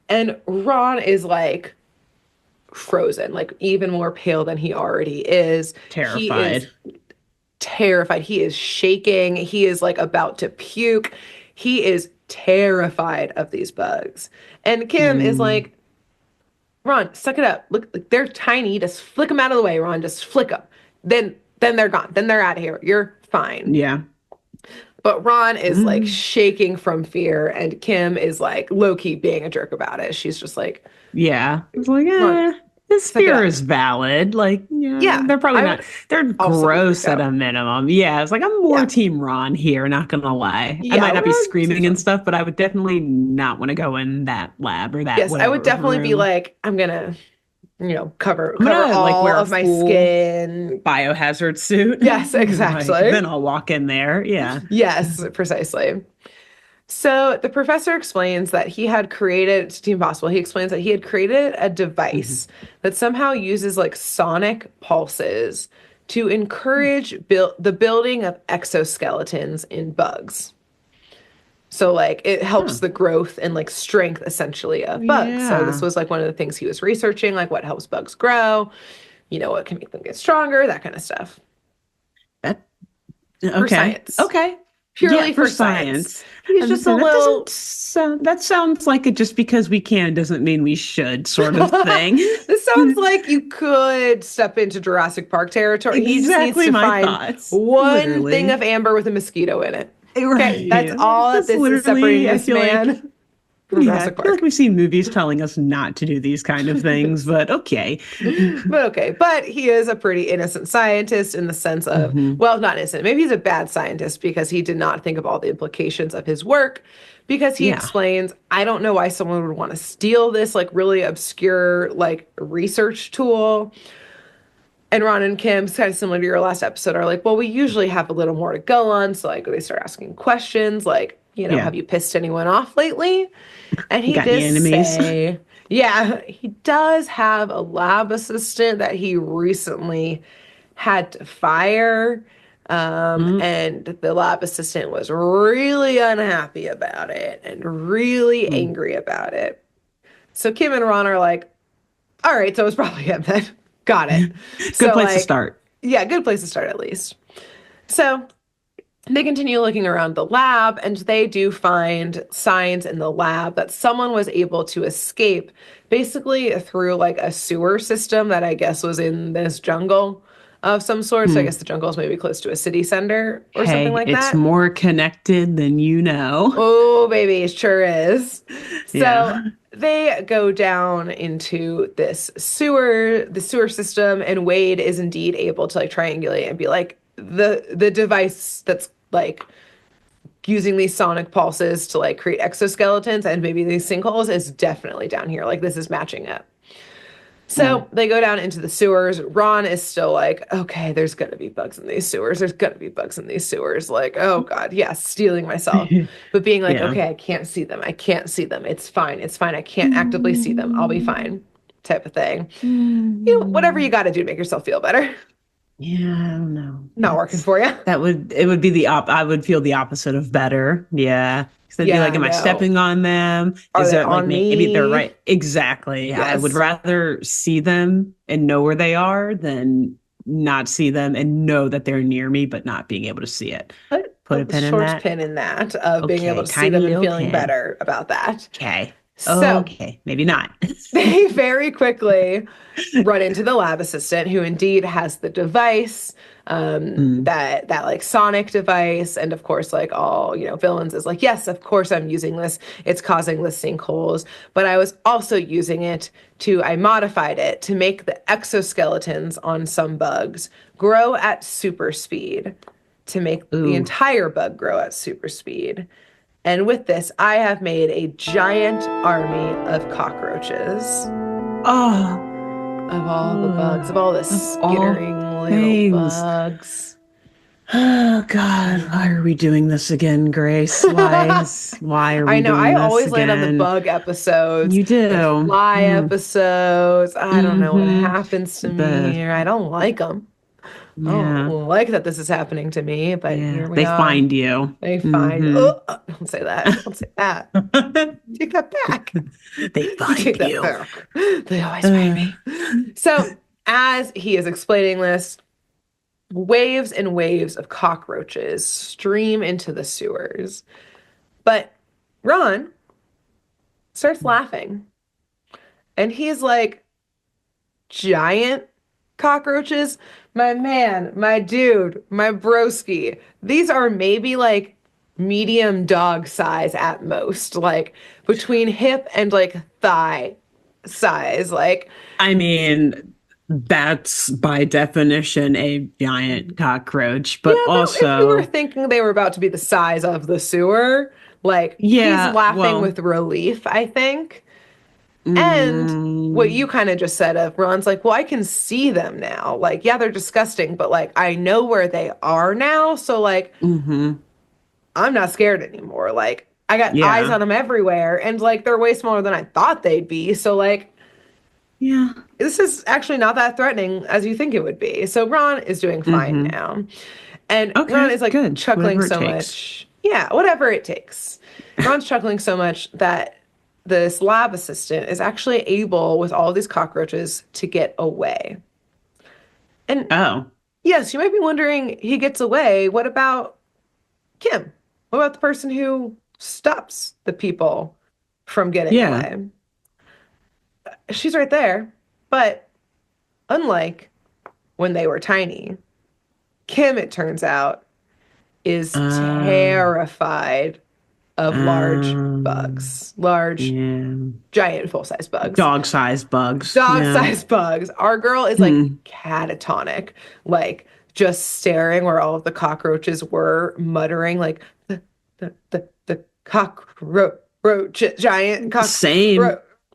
And Ron is like frozen, like even more pale than he already is. Terrified. He is terrified. He is shaking. He is like about to puke. He is terrified of these bugs. And Kim is like, Ron, suck it up. Look, like, they're tiny. Just flick them out of the way, Ron. Just flick them. Then they're gone. Then they're out of here. You're fine. Yeah. But Ron is like shaking from fear, and Kim is like low-key being a jerk about it. She's just like, yeah. It's like, this fear is valid. Like, yeah, they're probably not. They're gross at a minimum. Yeah, it's like I'm more Team Ron here. Not gonna lie, I might not be screaming and stuff, but I would definitely not want to go in that lab or that. Yes, I would definitely be like, I'm gonna, cover all of my skin, biohazard suit. Yes, exactly. Then I'll walk in there. Yeah. Yes, precisely. So the professor explains that he had created, to Team Possible, he explains that he had created a device that somehow uses like sonic pulses to encourage the building of exoskeletons in bugs. So like it helps the growth and like strength essentially of bugs. Yeah. So this was like one of the things he was researching, like what helps bugs grow, what can make them get stronger, that kind of stuff. For science. Okay. Purely for science. He's just a little... That sounds like it just because we can doesn't mean we should sort of thing. This sounds like you could step into Jurassic Park territory. He just needs to find one thing of amber with a mosquito in it. Okay, that's all that this is separating this man. I feel like we've seen movies telling us not to do these kind of things, but okay. But he is a pretty innocent scientist in the sense of, well, not innocent. Maybe he's a bad scientist because he did not think of all the implications of his work, because he explains, I don't know why someone would want to steal this like really obscure like research tool. And Ron and Kim, kind of similar to your last episode, are like, well, we usually have a little more to go on. So like they start asking questions like, have you pissed anyone off lately? And he did say, he does have a lab assistant that he recently had to fire. And the lab assistant was really unhappy about it and really angry about it. So Kim and Ron are like, all right, so it's probably him then. Got it. Good place to start. Yeah, good place to start at least. So they continue looking around the lab, and they do find signs in the lab that someone was able to escape basically through like a sewer system that I guess was in this jungle of some sort. So I guess the jungle is maybe close to a city center or something like that. It's more connected than you know. Oh, baby, it sure is. So they go down into the sewer system, and Wade is indeed able to like triangulate and be like, the device that's like using these sonic pulses to like create exoskeletons and maybe these sinkholes is definitely down here. Like this is matching up. So they go down into the sewers. Ron is still like, okay, there's going to be bugs in these sewers. There's going to be bugs in these sewers. Like, oh God, yes, stealing myself. But being like, okay, I can't see them. I can't see them. It's fine. It's fine. I can't actively see them. I'll be fine type of thing. Whatever you got to do to make yourself feel better. Yeah, I don't know. Not working for you. I would be I would feel the opposite of better. Yeah. They'd be like, am I stepping on them? Is there like maybe they're right? Exactly. Yes. I would rather see them and know where they are than not see them and know that they're near me, but not being able to see it. Put a pin in that. Pin in that of being able to see them and feeling better about that. Okay. So Okay, maybe not. they very quickly run into the lab assistant, who indeed has the device, Mm. that like sonic device, and of course, like all villains is like, yes, of course I'm using this. It's causing the sinkholes, but I was also using it I modified it to make the exoskeletons on some bugs grow at super speed, to make the Ooh. entire bug grow at super speed. And with this, I have made a giant army of cockroaches. Oh, Of all the bugs, of all the of all skittering little things. bugs. Oh God, why are we doing this again, Grace? Why are I we know, I doing this always land on the again? bug episodes, You the do. fly Mm. episodes. I don't know what Mm-hmm. happens to The me, or I don't like them. I don't yeah. like that this is happening to me, but Yeah. here we They are. find you. They find, Mm-hmm. oh, don't say that. Don't say that. Take that back. They You find take that you. back. They always find Uh, me. So, as he is explaining this, waves and waves of cockroaches stream into the sewers. But Ron starts laughing. And he's like, giant cockroaches? My man, my dude, my broski. These are maybe like medium dog size at most, like between hip and like thigh size. Like, I mean, that's by definition a giant cockroach, yeah, but but if you were also, thinking they were about to be the size of the sewer, like he's yeah, laughing well, with relief, I think. And what mm, you kind of just said of Ron's like, well, I can see them now. Like, yeah, they're disgusting, but like I know where they are now. So like mm-hmm, I'm not scared anymore. Like I got eyes yeah, on them everywhere, and like they're way smaller than I thought they'd be. So like yeah, this is actually not that threatening as you think it would be. So Ron is doing fine mm-hmm. now. And Ron Okay, is like good. chuckling Whatever it so takes. much. Yeah, whatever it takes. Ron's chuckling so much that this lab assistant is actually able, with all these cockroaches, to get away. And Oh, yes, you might be wondering, he gets away. What about Kim? What about the person who stops the people from getting yeah. away? She's right there. But unlike when they were tiny, Kim, it turns out, is Uh, terrified of large um, bugs, large, yeah. giant, full-size bugs, Dog-sized bugs. Yeah. dog-sized bugs. Our girl is like Hmm. catatonic, like just staring where all of the cockroaches were, muttering like the cockroach, giant Same.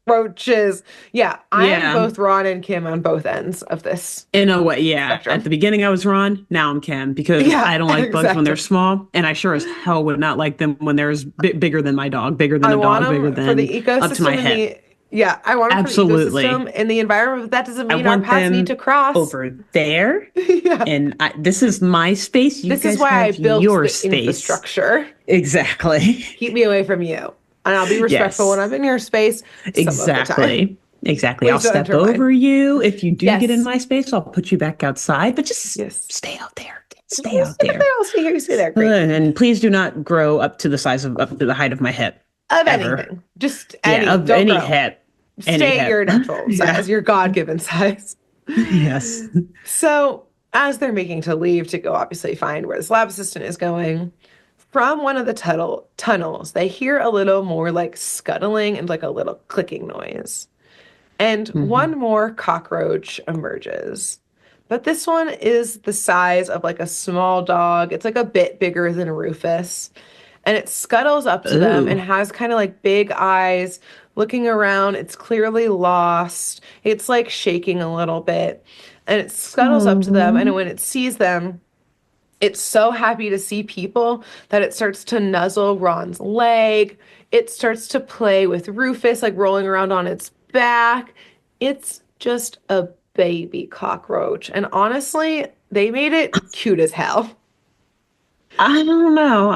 cockroaches. Yeah, I am Yeah. both Ron and Kim on both ends of this In a way, yeah. At the spectrum. beginning, I was Ron. Now I'm Ken because Yeah, I don't like bugs when they're exactly. small, and I sure as hell would not like them when they're bigger than my dog, bigger than I a want dog, bigger them for the than up to my ecosystem and hip. the yeah, I want them for the ecosystem Absolutely. and the environment, but that doesn't I mean our want paths need to them cross. over there, Yeah. and this is my space. You This is guys why I have built your the space. infrastructure. Exactly. Keep me away from you. And I'll be respectful when Yes. I'm in your space some of the time. Exactly. Exactly. I'll Please don't step enter mine. over you. If you do get in Yes. my space, I'll put you back outside, but just Yes. stay out there. Stay I'll out stay there. there. I'll stay here. You stay there. Great. And please do not grow up to the size of up to the height of my hip. Of Ever. anything. Just Yeah, any. of Don't any grow. hip. Any Stay your hip. natural Yeah. size, your God-given size. Yes. So, as they're making to leave to go obviously find where this lab assistant is going, from one of the tunnels, they hear a little more like scuttling and like a little clicking noise. And Hmm. one more cockroach emerges. But this one is the size of like a small dog. It's like a bit bigger than Rufus. And it scuttles up to them and Ooh. has kind of like big eyes looking around. It's clearly lost. It's like shaking a little bit. And it scuttles up to them. And Oh. when it sees them, it's so happy to see people that it starts to nuzzle Ron's leg. It starts to play with Rufus, like rolling around on its back. It's just a baby cockroach. And honestly, they made it cute as hell. I don't know.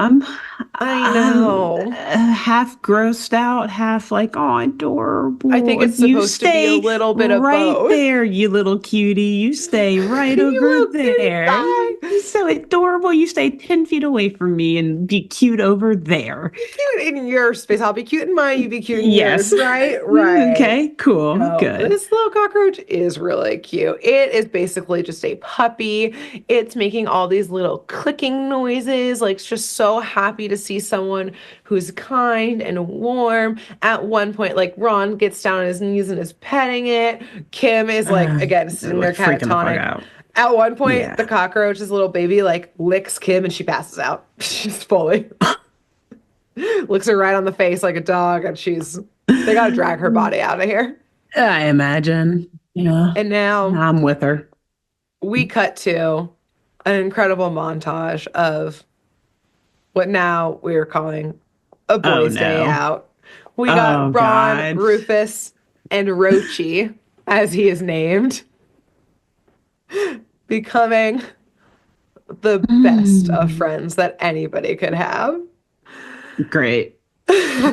I know. Half grossed out, half like, oh, I think adorable. it's You supposed to be a stay little bit of right both. there, you little cutie. You stay right over You little cutie there. pie. You're so adorable. You stay 10 feet away from me and be cute over there. Be cute in your space. I'll be cute in mine. You be cute in yours. Yes. Right? Right. Okay, cool. No, Good. this little cockroach is really cute. It is basically just a puppy. It's making all these little clicking noises, like it's just so happy to see someone who's kind and warm. At one point, like Ron gets down on his knees and is petting it. Kim is like, again, sitting there Like freaking the fuck catatonic. out. At one point, Yeah. the cockroach, this little baby, like licks Kim and she passes out. She's fully looks her right on the face like a dog, and they gotta drag her body out of here. I imagine. Yeah. And now I'm with her. we cut to an incredible montage of what now we're calling a Oh boys' day no. out. We Oh got Ron, God. Rufus, and Roachie, as he is named, becoming the best of Mm, friends that anybody could have. great.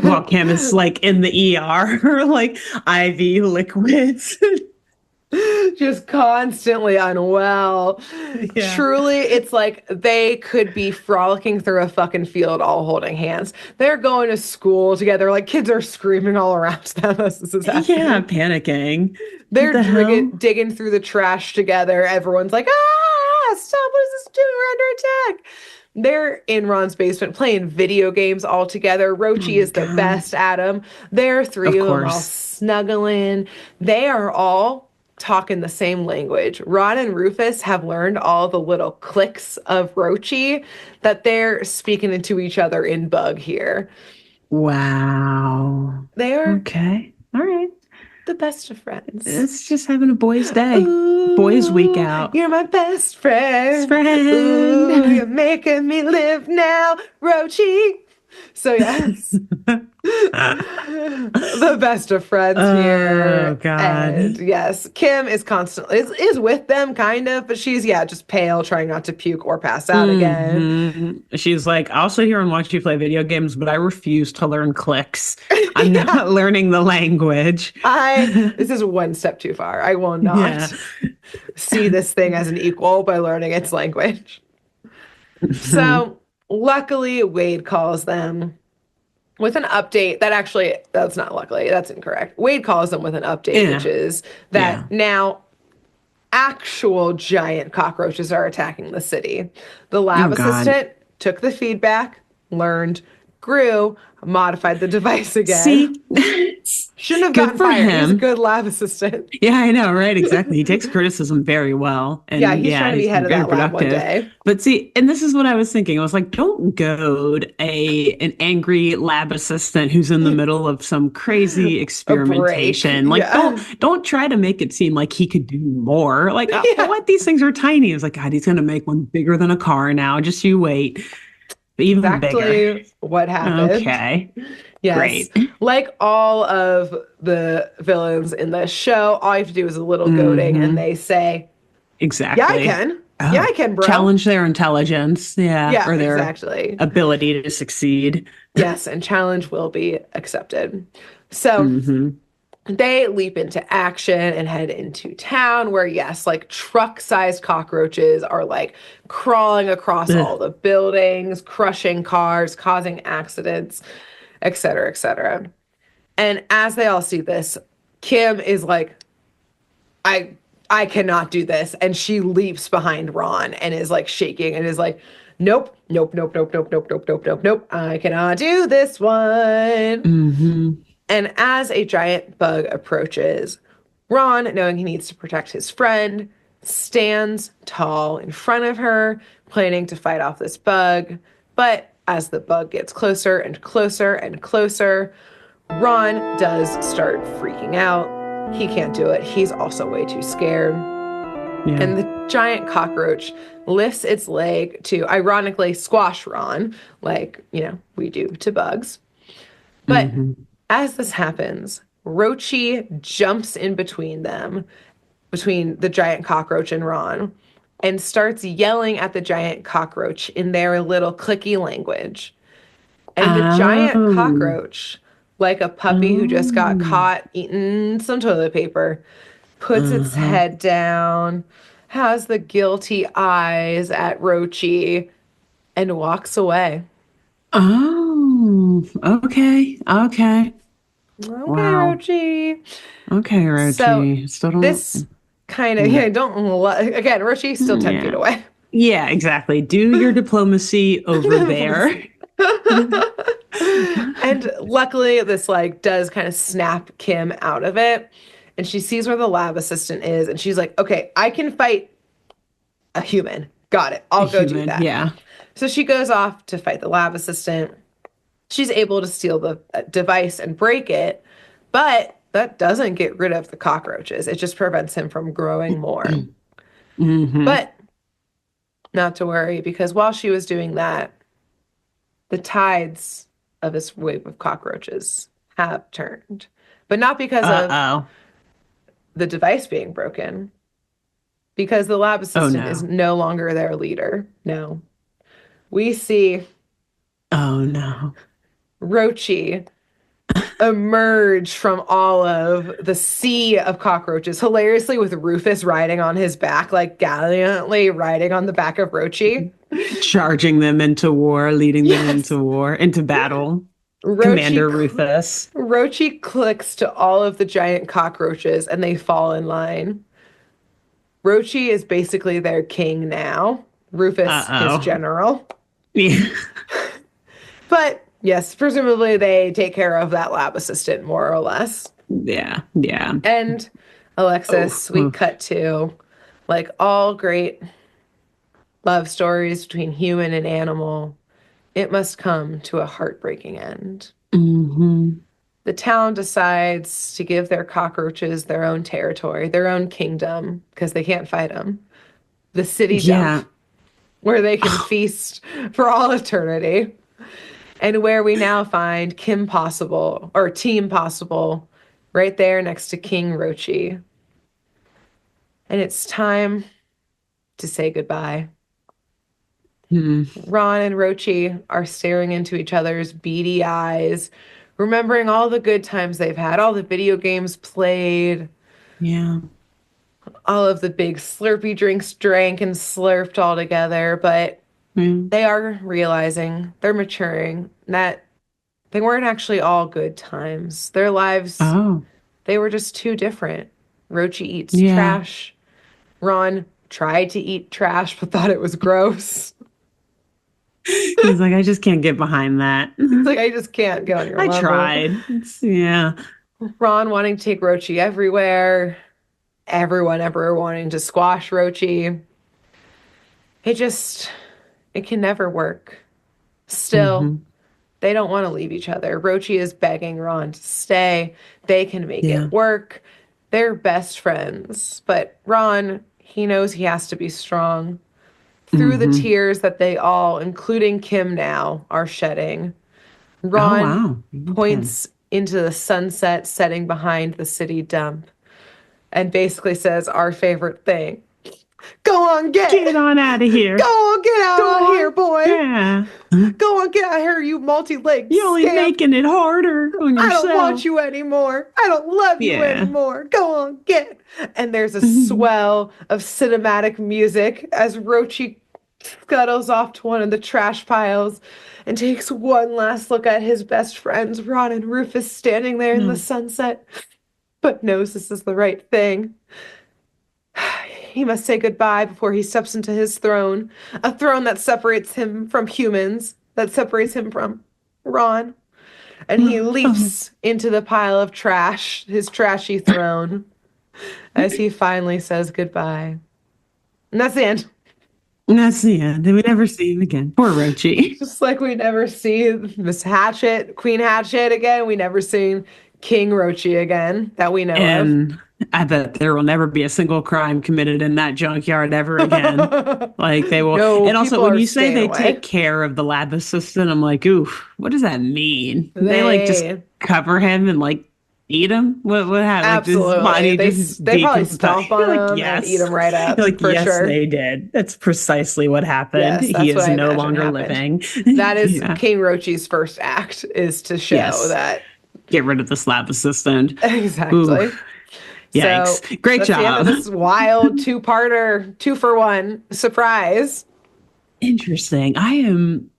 While Kim is like in the ER, like IV liquids. Just constantly unwell. Yeah. Truly, it's like they could be frolicking through a fucking field all holding hands. They're going to school together. Like kids are screaming all around them as this is Yeah, happening. panicking. What They're the hell? digging through the trash together. Everyone's like, ah, stop. What is this doing? We're under attack. They're in Ron's basement playing video games all together. Oh Roachie my is the God. best at them. There are three Of of them all course. snuggling. They are all talking the same language. Ron and Rufus have learned all the little clicks of Roachie that they're speaking into each other in bug here. Wow. They are Okay. All right. the best of friends. It's just having a boys' day. Boys' week Ooh, out. you're my best Best friend. Ooh, friend. you're making me live now, Roachie. So yes, the best of friends Oh here. God. And yes, Kim is constantly is with them kind of, but she's just pale, trying not to puke or pass out again. She's like, I'll sit here and watch you play video games, but I refuse to learn clicks. I'm Yeah. not learning the language. This is one step too far. I will Yeah. not see this thing as an equal by learning its language. So luckily, Wade calls them with an update that's not luckily, that's incorrect. Wade calls them with an update, Yeah. which is Yeah. that now actual giant cockroaches are attacking the city. The lab Oh God. assistant took the feedback, learned, grew, modified the device again. See, Shouldn't have good gotten for fired. He's a him. good lab assistant. Yeah, I know, right? Exactly. He takes criticism very well. Yeah, And he's yeah, trying to be he's head of very that lab one productive. day. But see, and this is what I was thinking. I was like, don't goad an angry lab assistant who's in the middle of some crazy A break. experimentation. Like, Yeah. don't try to make it seem like he could do more. Like, Yeah. what? These things are tiny. It's like, God, he's gonna make one bigger than a car now. Just you wait. Even bigger. Exactly what happened. Okay. Yes. Great. Like all of the villains in the show, all you have to do is a little goading and they say, Exactly. yeah, I can. Oh, Yeah, I can, bro. challenge their intelligence. Yeah. Yeah, Or their exactly. ability to succeed. Yes, and challenge will be accepted. So hmm they leap into action and head into town where, yes, like truck-sized cockroaches are like crawling across all the buildings, crushing cars, causing accidents, et cetera, et cetera. And as they all see this, Kim is like, I cannot do this. And she leaps behind Ron and is like shaking and is like, nope, nope, nope, nope, nope, nope, nope, nope, nope, nope. I cannot do this one. hmm And as a giant bug approaches, Ron, knowing he needs to protect his friend, stands tall in front of her, planning to fight off this bug. But as the bug gets closer and closer and closer, Ron does start freaking out. He can't do it. He's also way too scared. Yeah. And the giant cockroach lifts its leg to ironically squash Ron, like, we do to bugs. But as this happens, Roachie jumps in between them, between the giant cockroach and Ron, and starts yelling at the giant cockroach in their little clicky language. And the giant Oh. cockroach, like a puppy who just got Oh. caught eating some toilet paper, puts its Uh-huh. head down, has the guilty eyes at Roachie, and walks away. Oh. Okay. Okay. Okay, Wow. Roachie. Okay, So Roachie. Still don't. this kind of, Mm, yeah, again, Roachie's still 10 feet yeah. away. Yeah, exactly. Do your diplomacy over there. And luckily, this like does kind of snap Kim out of it. And she sees where the lab assistant is, and she's like, okay, I can fight a human. Got it. A I'll go do human. that. Yeah. So she goes off to fight the lab assistant. She's able to steal the device and break it, but that doesn't get rid of the cockroaches. It just prevents him from growing more. Hmm. But not to worry, because while she was doing that, the tides of this wave of cockroaches have turned. But not because of Uh-oh. the device being broken, because the lab Oh assistant is no. no longer their leader. No. We see Oh no. Roachie emerge from all of the sea of cockroaches, hilariously with Rufus riding on his back, like gallantly riding on the back of Roachie. Charging them into war, leading them Yes. into war, into battle. Roachie, Commander Rufus. Roachie clicks to all of the giant cockroaches and they fall in line. Roachie is basically their king now, Rufus, his Uh-oh. general. Yeah. But yes, presumably they take care of that lab assistant more or less. Yeah. Yeah. And Oh. Alexis, we cut to like all great love stories between human and animal. It must come to a heartbreaking end. Hmm. The town decides to give their cockroaches their own territory, their own kingdom, because they can't fight them. The city dump, Yeah. where they can feast for all eternity, and where we now find Kim Possible, or Team Possible, right there next to King Roachie. And it's time to say goodbye. Hmm. Ron and Roachie are staring into each other's beady eyes, remembering all the good times they've had, all the video games played, Yeah. all of the big Slurpee drinks drank and slurped all together. But Yeah. they are realizing, they're maturing, that they weren't actually all good times. Their lives, Oh. they were just too different. Roachie eats Yeah. trash. Ron tried to eat trash but thought it was gross. He's like, I just can't get behind that. It's like, I just can't get on your I level. tried. Yeah. Ron wanting to take Roachie everywhere. Everyone ever wanting to squash Roachie. It just, it can never work. Still, Hmm. they don't want to leave each other. Roachie is begging Ron to stay. They can make Yeah. it work. They're best friends. But Ron, he knows he has to be strong. Through the Hmm. tears that they all, including Kim now, are shedding, Oh Ron wow. Okay. points into the sunset setting behind the city dump and basically says our favorite thing. Go on, Get on out of go here. on, get Go out of here, on. boy. Yeah. Go on, get out of here, you multi-legged You're only scamp. making it harder on I don't want yourself. you anymore. I don't love you Yeah. anymore. Go on, get. And there's a swell of cinematic music as Roachie scuttles off to one of the trash piles and takes one last look at his best friends, Ron and Rufus, standing there in the No. sunset, but knows this is the right thing. He must say goodbye before he steps into his throne, a throne that separates him from humans, that separates him from Ron. And he Oh. leaps into the pile of trash, his trashy throne, as he finally says goodbye. And that's the end. And that's the end. And we never see him again. Poor Roachie. Just like we never see Miss Hatchet, Queen Hatchet again, we never seen King Roachie again that we know of. And I bet there will never be a single crime committed in that junkyard ever again. Like they will. No, And also, people when are you say staying they away. take care of the lab assistant, I'm like, oof, what does that mean? They like just They cover him and like eat them? What happened? Absolutely. Like, They probably stomp on them and eat them right up. You're like, for yes, sure. they did. That's precisely what happened. Yes, He is no longer living. That is King Roachie's first act, is to show that. Get rid of the slab assistant. Exactly. Ooh. Yikes. So Great job. The end of this wild 2-parter, 2-for-1 surprise. Interesting. I am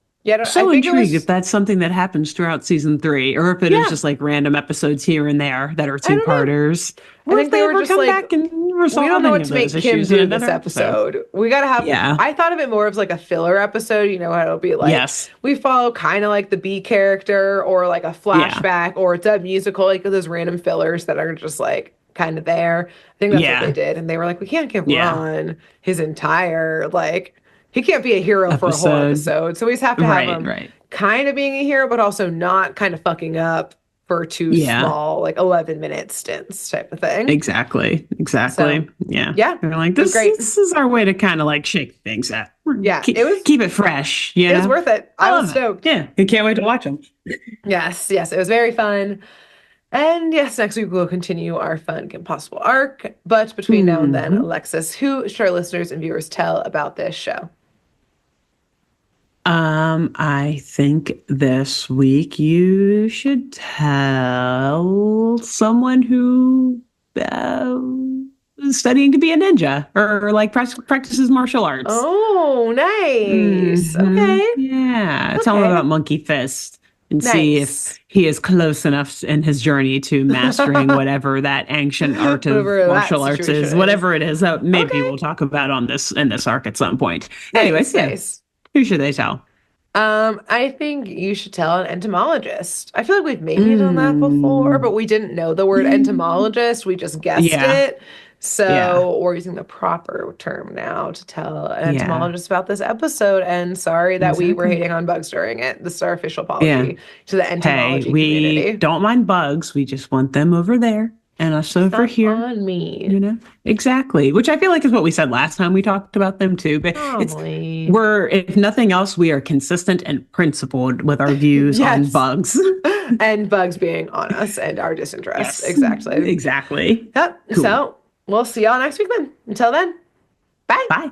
so intrigued if that's something that happens throughout season 3, or if it is just like random episodes here and there that are 2-parters. I think they were just like, back and we don't know what to make Kim do in this episode. We got to have, I thought of it more of like a filler episode, you know, how it'll be like, we follow kind of like the B character, or like a flashback, or it's a musical, like those random fillers that are just like kind of there. I think that's what they did. And they were like, we can't give Ron his entire, like, he can't be a hero for a whole episode. So we just have to have him kind of being a hero, but also not kind of fucking up for 2 small, like 11-minute stints type of thing. Exactly. So, yeah. They're like, this is our way to kind of like shake things up. Keep it fresh. It was worth it. I was stoked. Yeah. I can't wait to watch them. Yes. It was very fun. And yes, next week we'll continue our fun Kim Possible arc. But between now and then, Alexis, who should our listeners and viewers tell about this show? I think this week you should tell someone who is studying to be a ninja, or like practices martial arts. Oh, nice. Okay. Yeah. Tell him about Monkey Fist and see if he is close enough in his journey to mastering whatever that ancient art of martial arts is, whatever it is that maybe we'll talk about in this arc at some point. Anyways, who should they tell? I think you should tell an entomologist. I feel like we've maybe done that before, but we didn't know the word entomologist. We just guessed it. So we're using the proper term now to tell an entomologist about this episode. And sorry that we were hating on bugs during it. This is our official apology to the entomology community. We don't mind bugs. We just want them over there. And us over here. On me. You know? Exactly. Which I feel like is what we said last time we talked about them too. But if nothing else, we are consistent and principled with our views on bugs. And bugs being on us and our disinterest. Exactly. Yep. Cool. So we'll see y'all next week then. Until then, bye. Bye.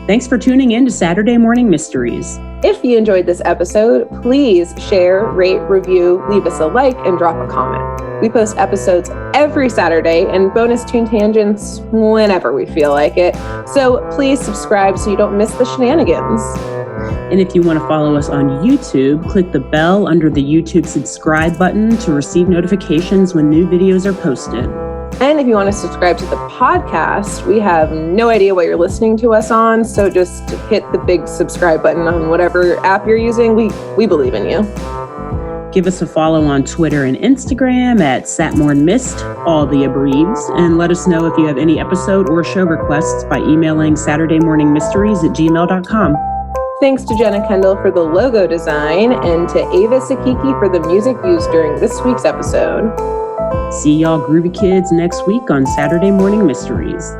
Thanks for tuning in to Saturday Morning Mysteries. If you enjoyed this episode, please share, rate, review, leave us a like, and drop a comment. We post episodes every Saturday and bonus tune tangents whenever we feel like it. So please subscribe so you don't miss the shenanigans. And if you want to follow us on YouTube, click the bell under the YouTube subscribe button to receive notifications when new videos are posted. And if you want to subscribe to the podcast, we have no idea what you're listening to us on, so just hit the big subscribe button on whatever app you're using. We believe in you. Give us a follow on Twitter and Instagram at SatmornMist, all the abreves, and let us know if you have any episode or show requests by emailing SaturdayMorningMysteries@gmail.com. Thanks to Jenna Kendall for the logo design and to Ava Sakiki for the music used during this week's episode. See y'all groovy kids next week on Saturday Morning Mysteries.